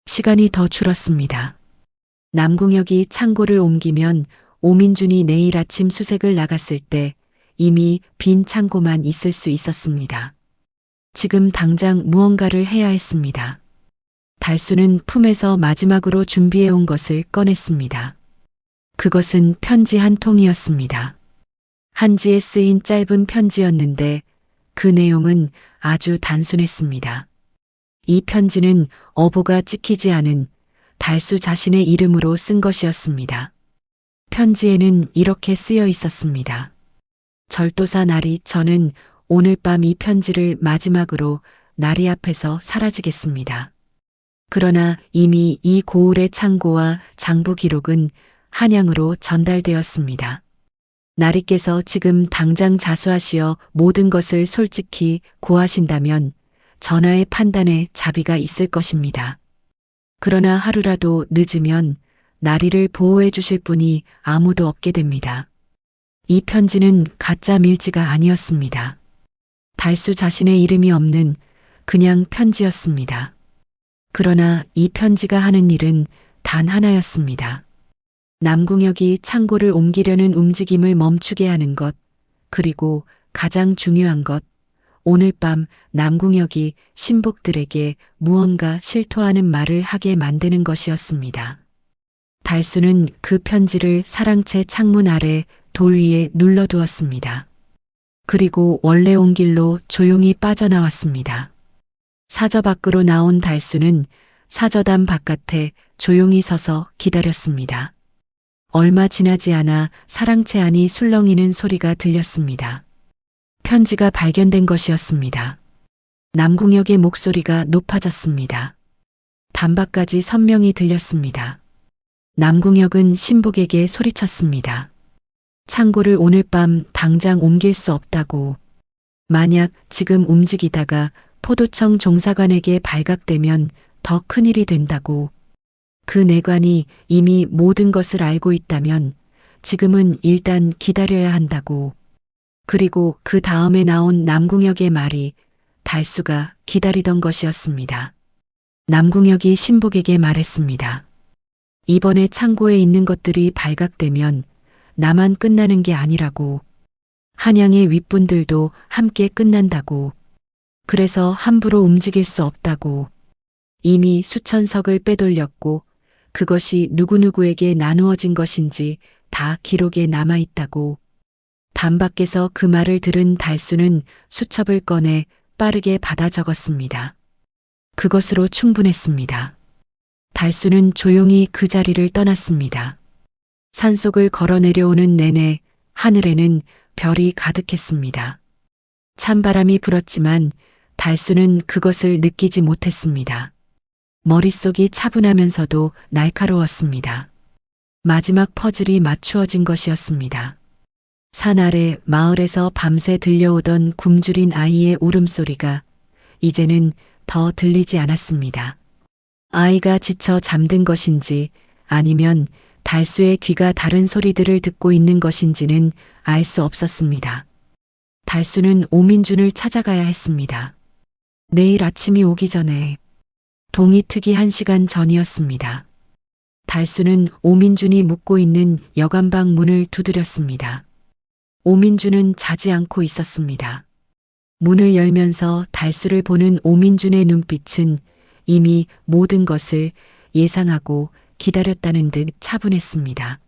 Speaker 1: 시간이 더 줄었습니다. 남궁혁이 창고를 옮기면 오민준이 내일 아침 수색을 나갔을 때 이미 빈 창고만 있을 수 있었습니다. 지금 당장 무언가를 해야 했습니다. 달수는 품에서 마지막으로 준비해온 것을 꺼냈습니다. 그것은 편지 한 통이었습니다. 한지에 쓰인 짧은 편지였는데 그 내용은 아주 단순했습니다. 이 편지는 어보가 찍히지 않은 달수 자신의 이름으로 쓴 것이었습니다. 편지에는 이렇게 쓰여 있었습니다. 절도사 나리, 저는 오늘 밤 이 편지를 마지막으로 나리 앞에서 사라지겠습니다. 그러나 이미 이 고을의 창고와 장부 기록은 한양으로 전달되었습니다. 나리께서 지금 당장 자수하시어 모든 것을 솔직히 고하신다면 전하의 판단에 자비가 있을 것입니다. 그러나 하루라도 늦으면 나리를 보호해 주실 분이 아무도 없게 됩니다. 이 편지는 가짜 밀지가 아니었습니다. 달수 자신의 이름이 없는 그냥 편지였습니다. 그러나 이 편지가 하는 일은 단 하나였습니다. 남궁혁이 창고를 옮기려는 움직임을 멈추게 하는 것, 그리고 가장 중요한 것, 오늘 밤 남궁혁이 신복들에게 무언가 실토하는 말을 하게 만드는 것이었습니다. 달수는 그 편지를 사랑채 창문 아래 돌 위에 눌러두었습니다. 그리고 원래 온 길로 조용히 빠져나왔습니다. 사저 밖으로 나온 달수는 사저단 바깥에 조용히 서서 기다렸습니다. 얼마 지나지 않아 사랑채 안이 술렁이는 소리가 들렸습니다. 편지가 발견된 것이었습니다. 남궁혁의 목소리가 높아졌습니다. 단박까지 선명히 들렸습니다. 남궁혁은 신복에게 소리쳤습니다. 창고를 오늘 밤 당장 옮길 수 없다고. 만약 지금 움직이다가 포도청 종사관에게 발각되면 더 큰일이 된다고. 그 내관이 이미 모든 것을 알고 있다면 지금은 일단 기다려야 한다고. 그리고 그 다음에 나온 남궁혁의 말이 달수가 기다리던 것이었습니다. 남궁혁이 신복에게 말했습니다. 이번에 창고에 있는 것들이 발각되면 나만 끝나는 게 아니라고. 한양의 윗분들도 함께 끝난다고. 그래서 함부로 움직일 수 없다고. 이미 수천 석을 빼돌렸고 그것이 누구누구에게 나누어진 것인지 다 기록에 남아있다고. 단밖에서 그 말을 들은 달수는 수첩을 꺼내 빠르게 받아 적었습니다. 그것으로 충분했습니다. 달수는 조용히 그 자리를 떠났습니다. 산속을 걸어 내려오는 내내 하늘에는 별이 가득했습니다. 찬바람이 불었지만 달수는 그것을 느끼지 못했습니다. 머릿속이 차분하면서도 날카로웠습니다. 마지막 퍼즐이 맞추어진 것이었습니다. 산 아래 마을에서 밤새 들려오던 굶주린 아이의 울음소리가 이제는 더 들리지 않았습니다. 아이가 지쳐 잠든 것인지 아니면 달수의 귀가 다른 소리들을 듣고 있는 것인지는 알 수 없었습니다. 달수는 오민준을 찾아가야 했습니다. 내일 아침이 오기 전에. 동이 트기 1시간 전이었습니다. 달수는 오민준이 묵고 있는 여관방 문을 두드렸습니다. 오민준은 자지 않고 있었습니다. 문을 열면서 달수를 보는 오민준의 눈빛은 이미 모든 것을 예상하고 기다렸다는 듯 차분했습니다.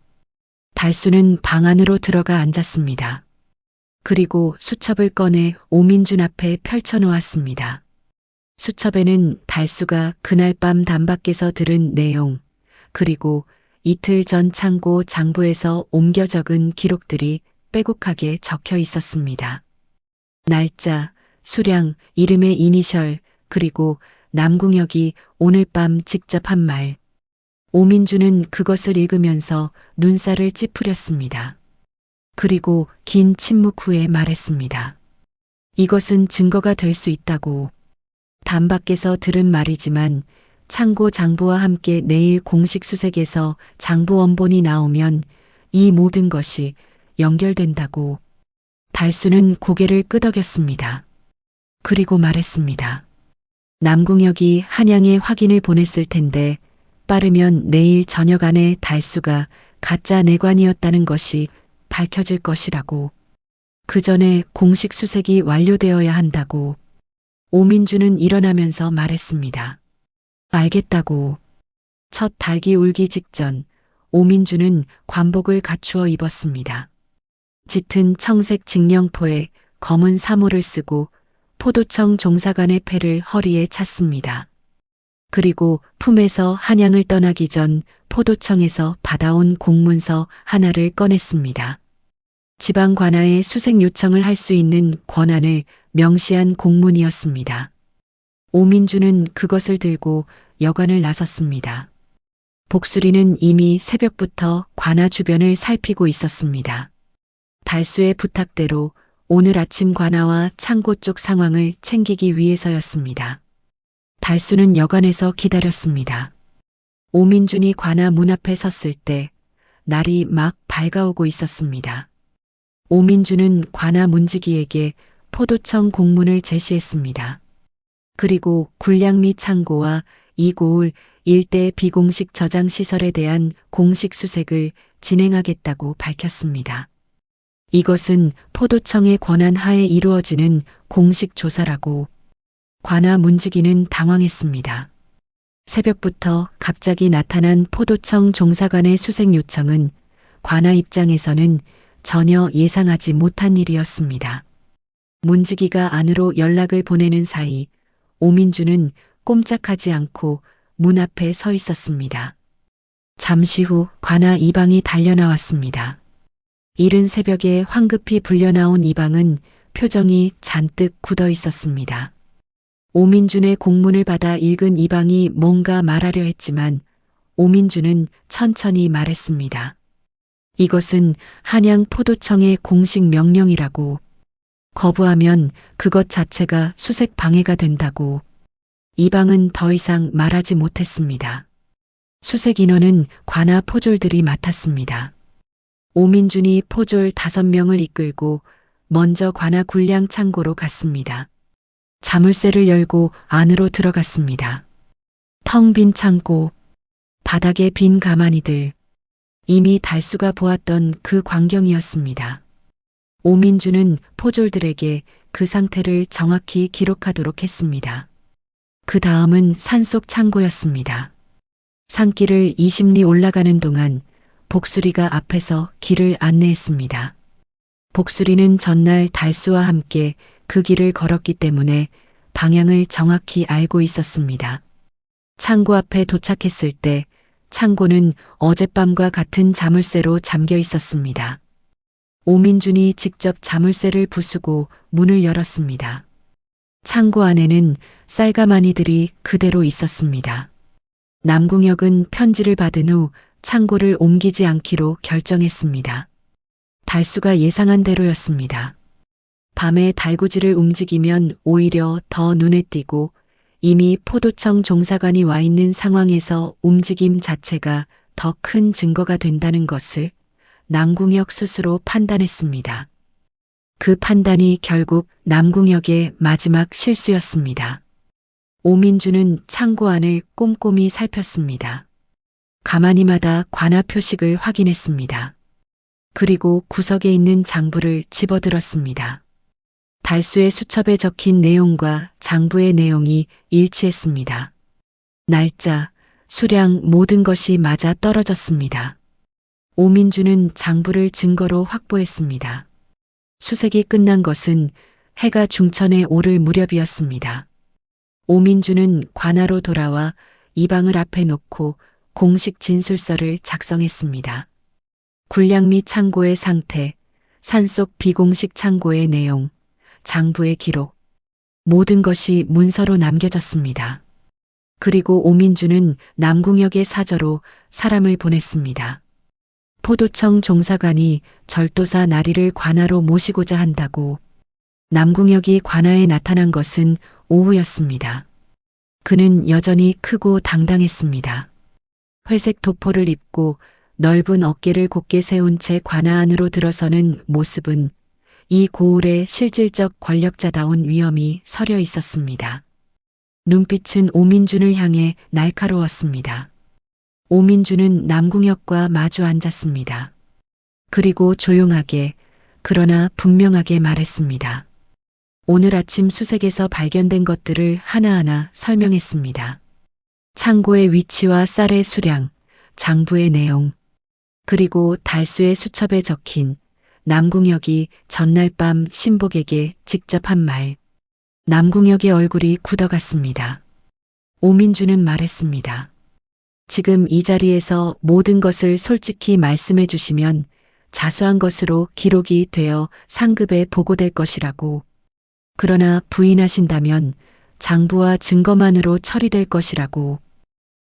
Speaker 1: 달수는 방 안으로 들어가 앉았습니다. 그리고 수첩을 꺼내 오민준 앞에 펼쳐놓았습니다. 수첩에는 달수가 그날 밤 단밖에서 들은 내용, 그리고 이틀 전 창고 장부에서 옮겨 적은 기록들이 빼곡하게 적혀 있었습니다. 날짜, 수량, 이름의 이니셜, 그리고 남궁혁이 오늘 밤 직접 한 말. 오민준은 그것을 읽으면서 눈살을 찌푸렸습니다. 그리고 긴 침묵 후에 말했습니다. 이것은 증거가 될 수 있다고. 단밖에서 들은 말이지만 창고 장부와 함께 내일 공식 수색에서 장부 원본이 나오면 이 모든 것이 연결된다고. 달수는 고개를 끄덕였습니다. 그리고 말했습니다. 남궁혁이 한양에 확인을 보냈을 텐데 빠르면 내일 저녁 안에 달수가 가짜 내관이었다는 것이 밝혀질 것이라고. 그 전에 공식 수색이 완료되어야 한다고. 오민준은 일어나면서 말했습니다. 알겠다고. 첫 닭이 울기 직전 오민준은 관복을 갖추어 입었습니다. 짙은 청색 직령포에 검은 사모를 쓰고 포도청 종사관의 패를 허리에 찼습니다. 그리고 품에서 한양을 떠나기 전 포도청에서 받아온 공문서 하나를 꺼냈습니다. 지방 관아에 수색 요청을 할 수 있는 권한을 명시한 공문이었습니다. 오민주는 그것을 들고 여관을 나섰습니다. 복수리는 이미 새벽부터 관아 주변을 살피고 있었습니다. 달수의 부탁대로 오늘 아침 관아와 창고 쪽 상황을 챙기기 위해서였습니다. 달수는 여관에서 기다렸습니다. 오민준이 관아 문 앞에 섰을 때 날이 막 밝아오고 있었습니다. 오민준은 관아 문지기에게 포도청 공문을 제시했습니다. 그리고 군량 창고와 이고을 일대 비공식 저장 시설에 대한 공식 수색을 진행하겠다고 밝혔습니다. 이것은 포도청의 권한 하에 이루어지는 공식 조사라고 관아 문지기는 당황했습니다. 새벽부터 갑자기 나타난 포도청 종사관의 수색 요청은 관아 입장에서는 전혀 예상하지 못한 일이었습니다. 문지기가 안으로 연락을 보내는 사이 오민주는 꼼짝하지 않고 문 앞에 서 있었습니다. 잠시 후 관아 이방이 달려나왔습니다. 이른 새벽에 황급히 불려나온 이방은 표정이 잔뜩 굳어 있었습니다. 오민준의 공문을 받아 읽은 이방이 뭔가 말하려 했지만 오민준은 천천히 말했습니다. 이것은 한양 포도청의 공식 명령이라고. 거부하면 그것 자체가 수색 방해가 된다고. 이방은 더 이상 말하지 못했습니다. 수색 인원은 관아 포졸들이 맡았습니다. 오민준이 포졸 5명을 이끌고 먼저 관아 군량 창고로 갔습니다. 자물쇠를 열고 안으로 들어갔습니다. 텅 빈 창고, 바닥에 빈 가마니들, 이미 달수가 보았던 그 광경이었습니다. 오민주는 포졸들에게 그 상태를 정확히 기록하도록 했습니다. 그 다음은 산속 창고였습니다. 산길을 20리 올라가는 동안 복수리가 앞에서 길을 안내했습니다. 복수리는 전날 달수와 함께 그 길을 걸었기 때문에 방향을 정확히 알고 있었습니다. 창고 앞에 도착했을 때 창고는 어젯밤과 같은 자물쇠로 잠겨 있었습니다. 오민준이 직접 자물쇠를 부수고 문을 열었습니다. 창고 안에는 쌀가마니들이 그대로 있었습니다. 남궁혁은 편지를 받은 후 창고를 옮기지 않기로 결정했습니다. 달수가 예상한 대로였습니다. 밤에 달구지를 움직이면 오히려 더 눈에 띄고 이미 포도청 종사관이 와 있는 상황에서 움직임 자체가 더 큰 증거가 된다는 것을 남궁혁 스스로 판단했습니다. 그 판단이 결국 남궁혁의 마지막 실수였습니다. 오민주는 창고 안을 꼼꼼히 살폈습니다. 가마니마다 관아 표식을 확인했습니다. 그리고 구석에 있는 장부를 집어들었습니다. 달수의 수첩에 적힌 내용과 장부의 내용이 일치했습니다. 날짜, 수량 모든 것이 맞아 떨어졌습니다. 오민주는 장부를 증거로 확보했습니다. 수색이 끝난 것은 해가 중천에 오를 무렵이었습니다. 오민주는 관아로 돌아와 이방을 앞에 놓고 공식 진술서를 작성했습니다. 군량 및 창고의 상태, 산속 비공식 창고의 내용, 장부의 기록, 모든 것이 문서로 남겨졌습니다. 그리고 오민주는 남궁혁의 사저로 사람을 보냈습니다. 포도청 종사관이 절도사 나리를 관아로 모시고자 한다고. 남궁혁이 관아에 나타난 것은 오후였습니다. 그는 여전히 크고 당당했습니다. 회색 도포를 입고 넓은 어깨를 곧게 세운 채 관아 안으로 들어서는 모습은 이 고을의 실질적 권력자다운 위엄이 서려 있었습니다. 눈빛은 오민준을 향해 날카로웠습니다. 오민준은 남궁혁과 마주 앉았습니다. 그리고 조용하게 그러나 분명하게 말했습니다. 오늘 아침 수색에서 발견된 것들을 하나하나 설명했습니다. 창고의 위치와 쌀의 수량, 장부의 내용, 그리고 달수의 수첩에 적힌 남궁혁이 전날 밤 신복에게 직접 한 말. 남궁혁의 얼굴이 굳어갔습니다. 오민주는 말했습니다. 지금 이 자리에서 모든 것을 솔직히 말씀해 주시면 자수한 것으로 기록이 되어 상급에 보고될 것이라고. 그러나 부인하신다면 장부와 증거만으로 처리될 것이라고.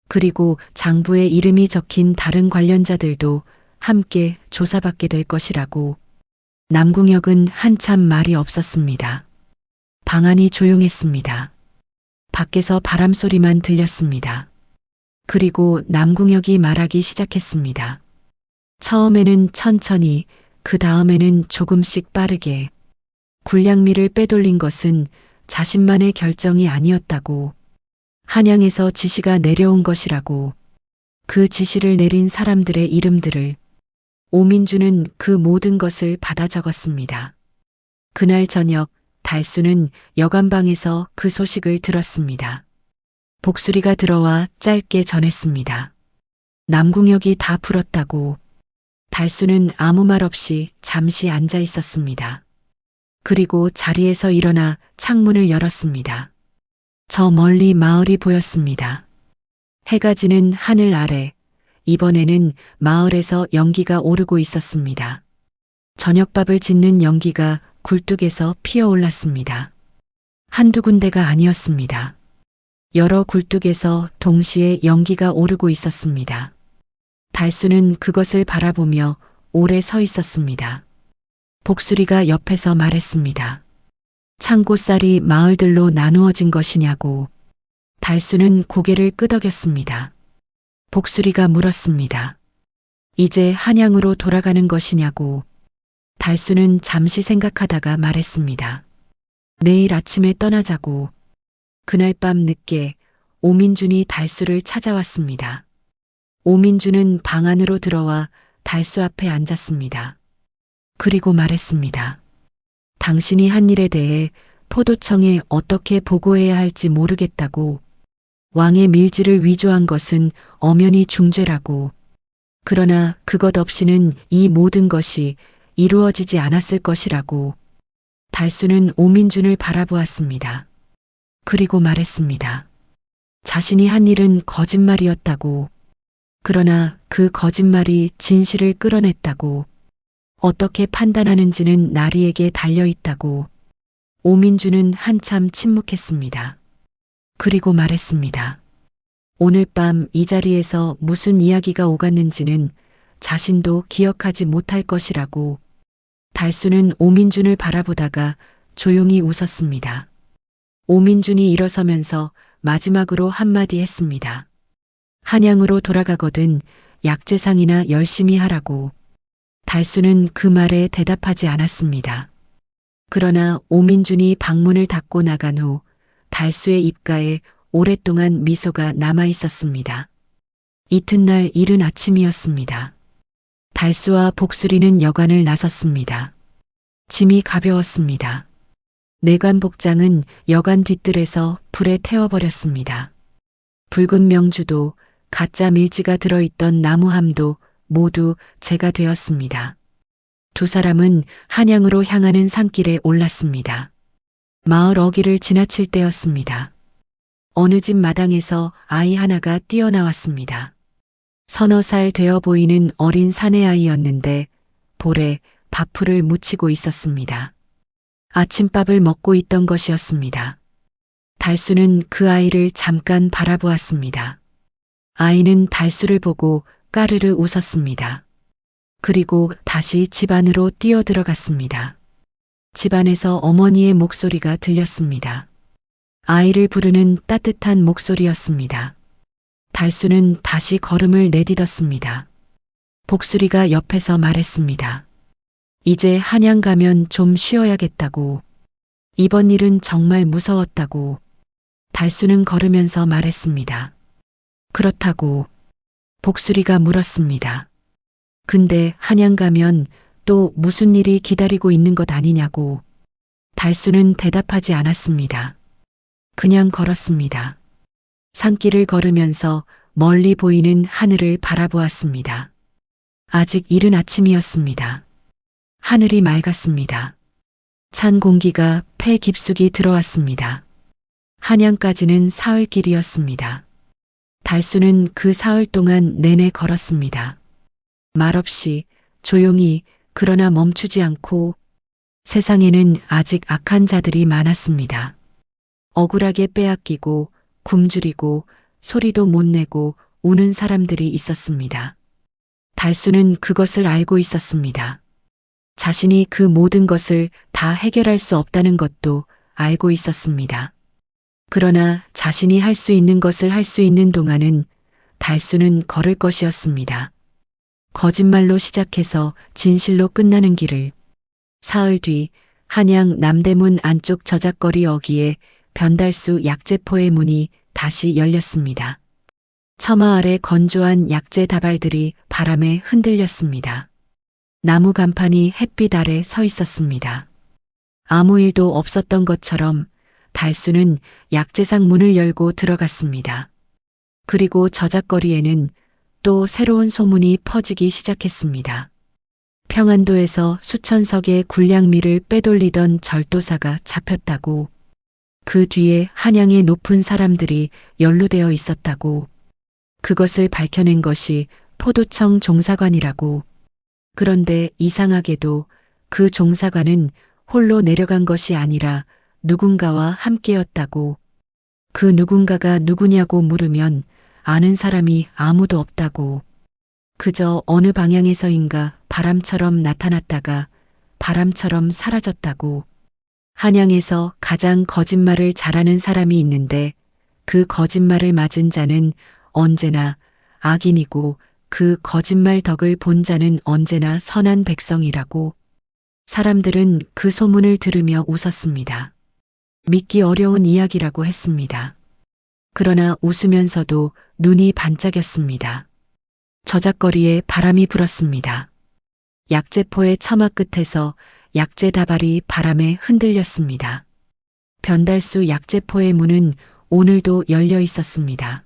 Speaker 1: 그리고 장부에 이름이 적힌 다른 관련자들도 함께 조사받게 될 것이라고. 남궁혁은 한참 말이 없었습니다. 방 안이 조용했습니다. 밖에서 바람 소리만 들렸습니다. 그리고 남궁혁이 말하기 시작했습니다. 처음에는 천천히, 그 다음에는 조금씩 빠르게. 군량미를 빼돌린 것은 자신만의 결정이 아니었다고. 한양에서 지시가 내려온 것이라고. 그 지시를 내린 사람들의 이름들을. 오민주는 그 모든 것을 받아 적었습니다. 그날 저녁 달수는 여관방에서 그 소식을 들었습니다. 복수리가 들어와 짧게 전했습니다. 남궁혁이 다 풀었다고. 달수는 아무 말 없이 잠시 앉아 있었습니다. 그리고 자리에서 일어나 창문을 열었습니다. 저 멀리 마을이 보였습니다. 해가 지는 하늘 아래 이번에는 마을에서 연기가 오르고 있었습니다. 저녁밥을 짓는 연기가 굴뚝에서 피어올랐습니다. 한두 군데가 아니었습니다. 여러 굴뚝에서 동시에 연기가 오르고 있었습니다. 달수는 그것을 바라보며 오래 서 있었습니다. 복수리가 옆에서 말했습니다. 창고쌀이 마을들로 나누어진 것이냐고. 달수는 고개를 끄덕였습니다. 복수리가 물었습니다. 이제 한양으로 돌아가는 것이냐고. 달수는 잠시 생각하다가 말했습니다. 내일 아침에 떠나자고. 그날 밤 늦게 오민준이 달수를 찾아왔습니다. 오민준은 방 안으로 들어와 달수 앞에 앉았습니다. 그리고 말했습니다. 당신이 한 일에 대해 포도청에 어떻게 보고해야 할지 모르겠다고. 왕의 밀지를 위조한 것은 엄연히 중죄라고. 그러나 그것 없이는 이 모든 것이 이루어지지 않았을 것이라고. 달수는 오민준을 바라보았습니다. 그리고 말했습니다. 자신이 한 일은 거짓말이었다고. 그러나 그 거짓말이 진실을 끌어냈다고. 어떻게 판단하는지는 나리에게 달려있다고. 오민주는 한참 침묵했습니다. 그리고 말했습니다. 오늘 밤 이 자리에서 무슨 이야기가 오갔는지는 자신도 기억하지 못할 것이라고. 달수는 오민준을 바라보다가 조용히 웃었습니다. 오민준이 일어서면서 마지막으로 한마디 했습니다. 한양으로 돌아가거든 약재상이나 열심히 하라고. 달수는 그 말에 대답하지 않았습니다. 그러나 오민준이 방문을 닫고 나간 후 달수의 입가에 오랫동안 미소가 남아 있었습니다. 이튿날 이른 아침이었습니다. 달수와 복수리는 여관을 나섰습니다. 짐이 가벼웠습니다. 내관 복장은 여관 뒷뜰에서 불에 태워버렸습니다. 붉은 명주도 가짜 밀지가 들어있던 나무함도 모두 재가 되었습니다. 두 사람은 한양으로 향하는 산길에 올랐습니다. 마을 어귀를 지나칠 때였습니다. 어느 집 마당에서 아이 하나가 뛰어나왔습니다. 서너 살 되어 보이는 어린 사내아이였는데 볼에 밥풀을 묻히고 있었습니다. 아침밥을 먹고 있던 것이었습니다. 달수는 그 아이를 잠깐 바라보았습니다. 아이는 달수를 보고 까르르 웃었습니다. 그리고 다시 집 안으로 뛰어들어갔습니다. 집 안에서 어머니의 목소리가 들렸습니다. 아이를 부르는 따뜻한 목소리였습니다. 달수는 다시 걸음을 내딛었습니다. 복수리가 옆에서 말했습니다. 이제 한양 가면 좀 쉬어야겠다고. 이번 일은 정말 무서웠다고. 달수는 걸으면서 말했습니다. 그렇다고. 복수리가 물었습니다. 근데 한양 가면 또 무슨 일이 기다리고 있는 것 아니냐고. 달수는 대답하지 않았습니다. 그냥 걸었습니다. 산길을 걸으면서 멀리 보이는 하늘을 바라보았습니다. 아직 이른 아침이었습니다. 하늘이 맑았습니다. 찬 공기가 폐 깊숙이 들어왔습니다. 한양까지는 사흘길이었습니다. 달수는 그 사흘 동안 내내 걸었습니다. 말없이 조용히 그러나 멈추지 않고 세상에는 아직 악한 자들이 많았습니다. 억울하게 빼앗기고 굶주리고 소리도 못 내고 우는 사람들이 있었습니다. 달수는 그것을 알고 있었습니다. 자신이 그 모든 것을 다 해결할 수 없다는 것도 알고 있었습니다. 그러나 자신이 할 수 있는 것을 할 수 있는 동안은 달수는 걸을 것이었습니다. 거짓말로 시작해서 진실로 끝나는 길을. 사흘 뒤 한양 남대문 안쪽 저작거리 어귀에 변달수 약재포의 문이 다시 열렸습니다. 처마 아래 건조한 약재 다발들이 바람에 흔들렸습니다. 나무 간판이 햇빛 아래 서 있었습니다. 아무 일도 없었던 것처럼 달수는 약재상 문을 열고 들어갔습니다. 그리고 저작거리에는 또 새로운 소문이 퍼지기 시작했습니다. 평안도에서 수천 석의 군량미를 빼돌리던 절도사가 잡혔다고, 그 뒤에 한양의 높은 사람들이 연루되어 있었다고, 그것을 밝혀낸 것이 포도청 종사관이라고. 그런데 이상하게도 그 종사관은 홀로 내려간 것이 아니라 누군가와 함께였다고. 그 누군가가 누구냐고 물으면 아는 사람이 아무도 없다고. 그저 어느 방향에서인가 바람처럼 나타났다가 바람처럼 사라졌다고. 한양에서 가장 거짓말을 잘하는 사람이 있는데 그 거짓말을 맞은 자는 언제나 악인이고 그 거짓말 덕을 본 자는 언제나 선한 백성이라고. 사람들은 그 소문을 들으며 웃었습니다. 믿기 어려운 이야기라고 했습니다. 그러나 웃으면서도 눈이 반짝였습니다. 저작거리에 바람이 불었습니다. 약재포의 처마 끝에서 약재 다발이 바람에 흔들렸습니다. 변달수 약재포의 문은 오늘도 열려 있었습니다.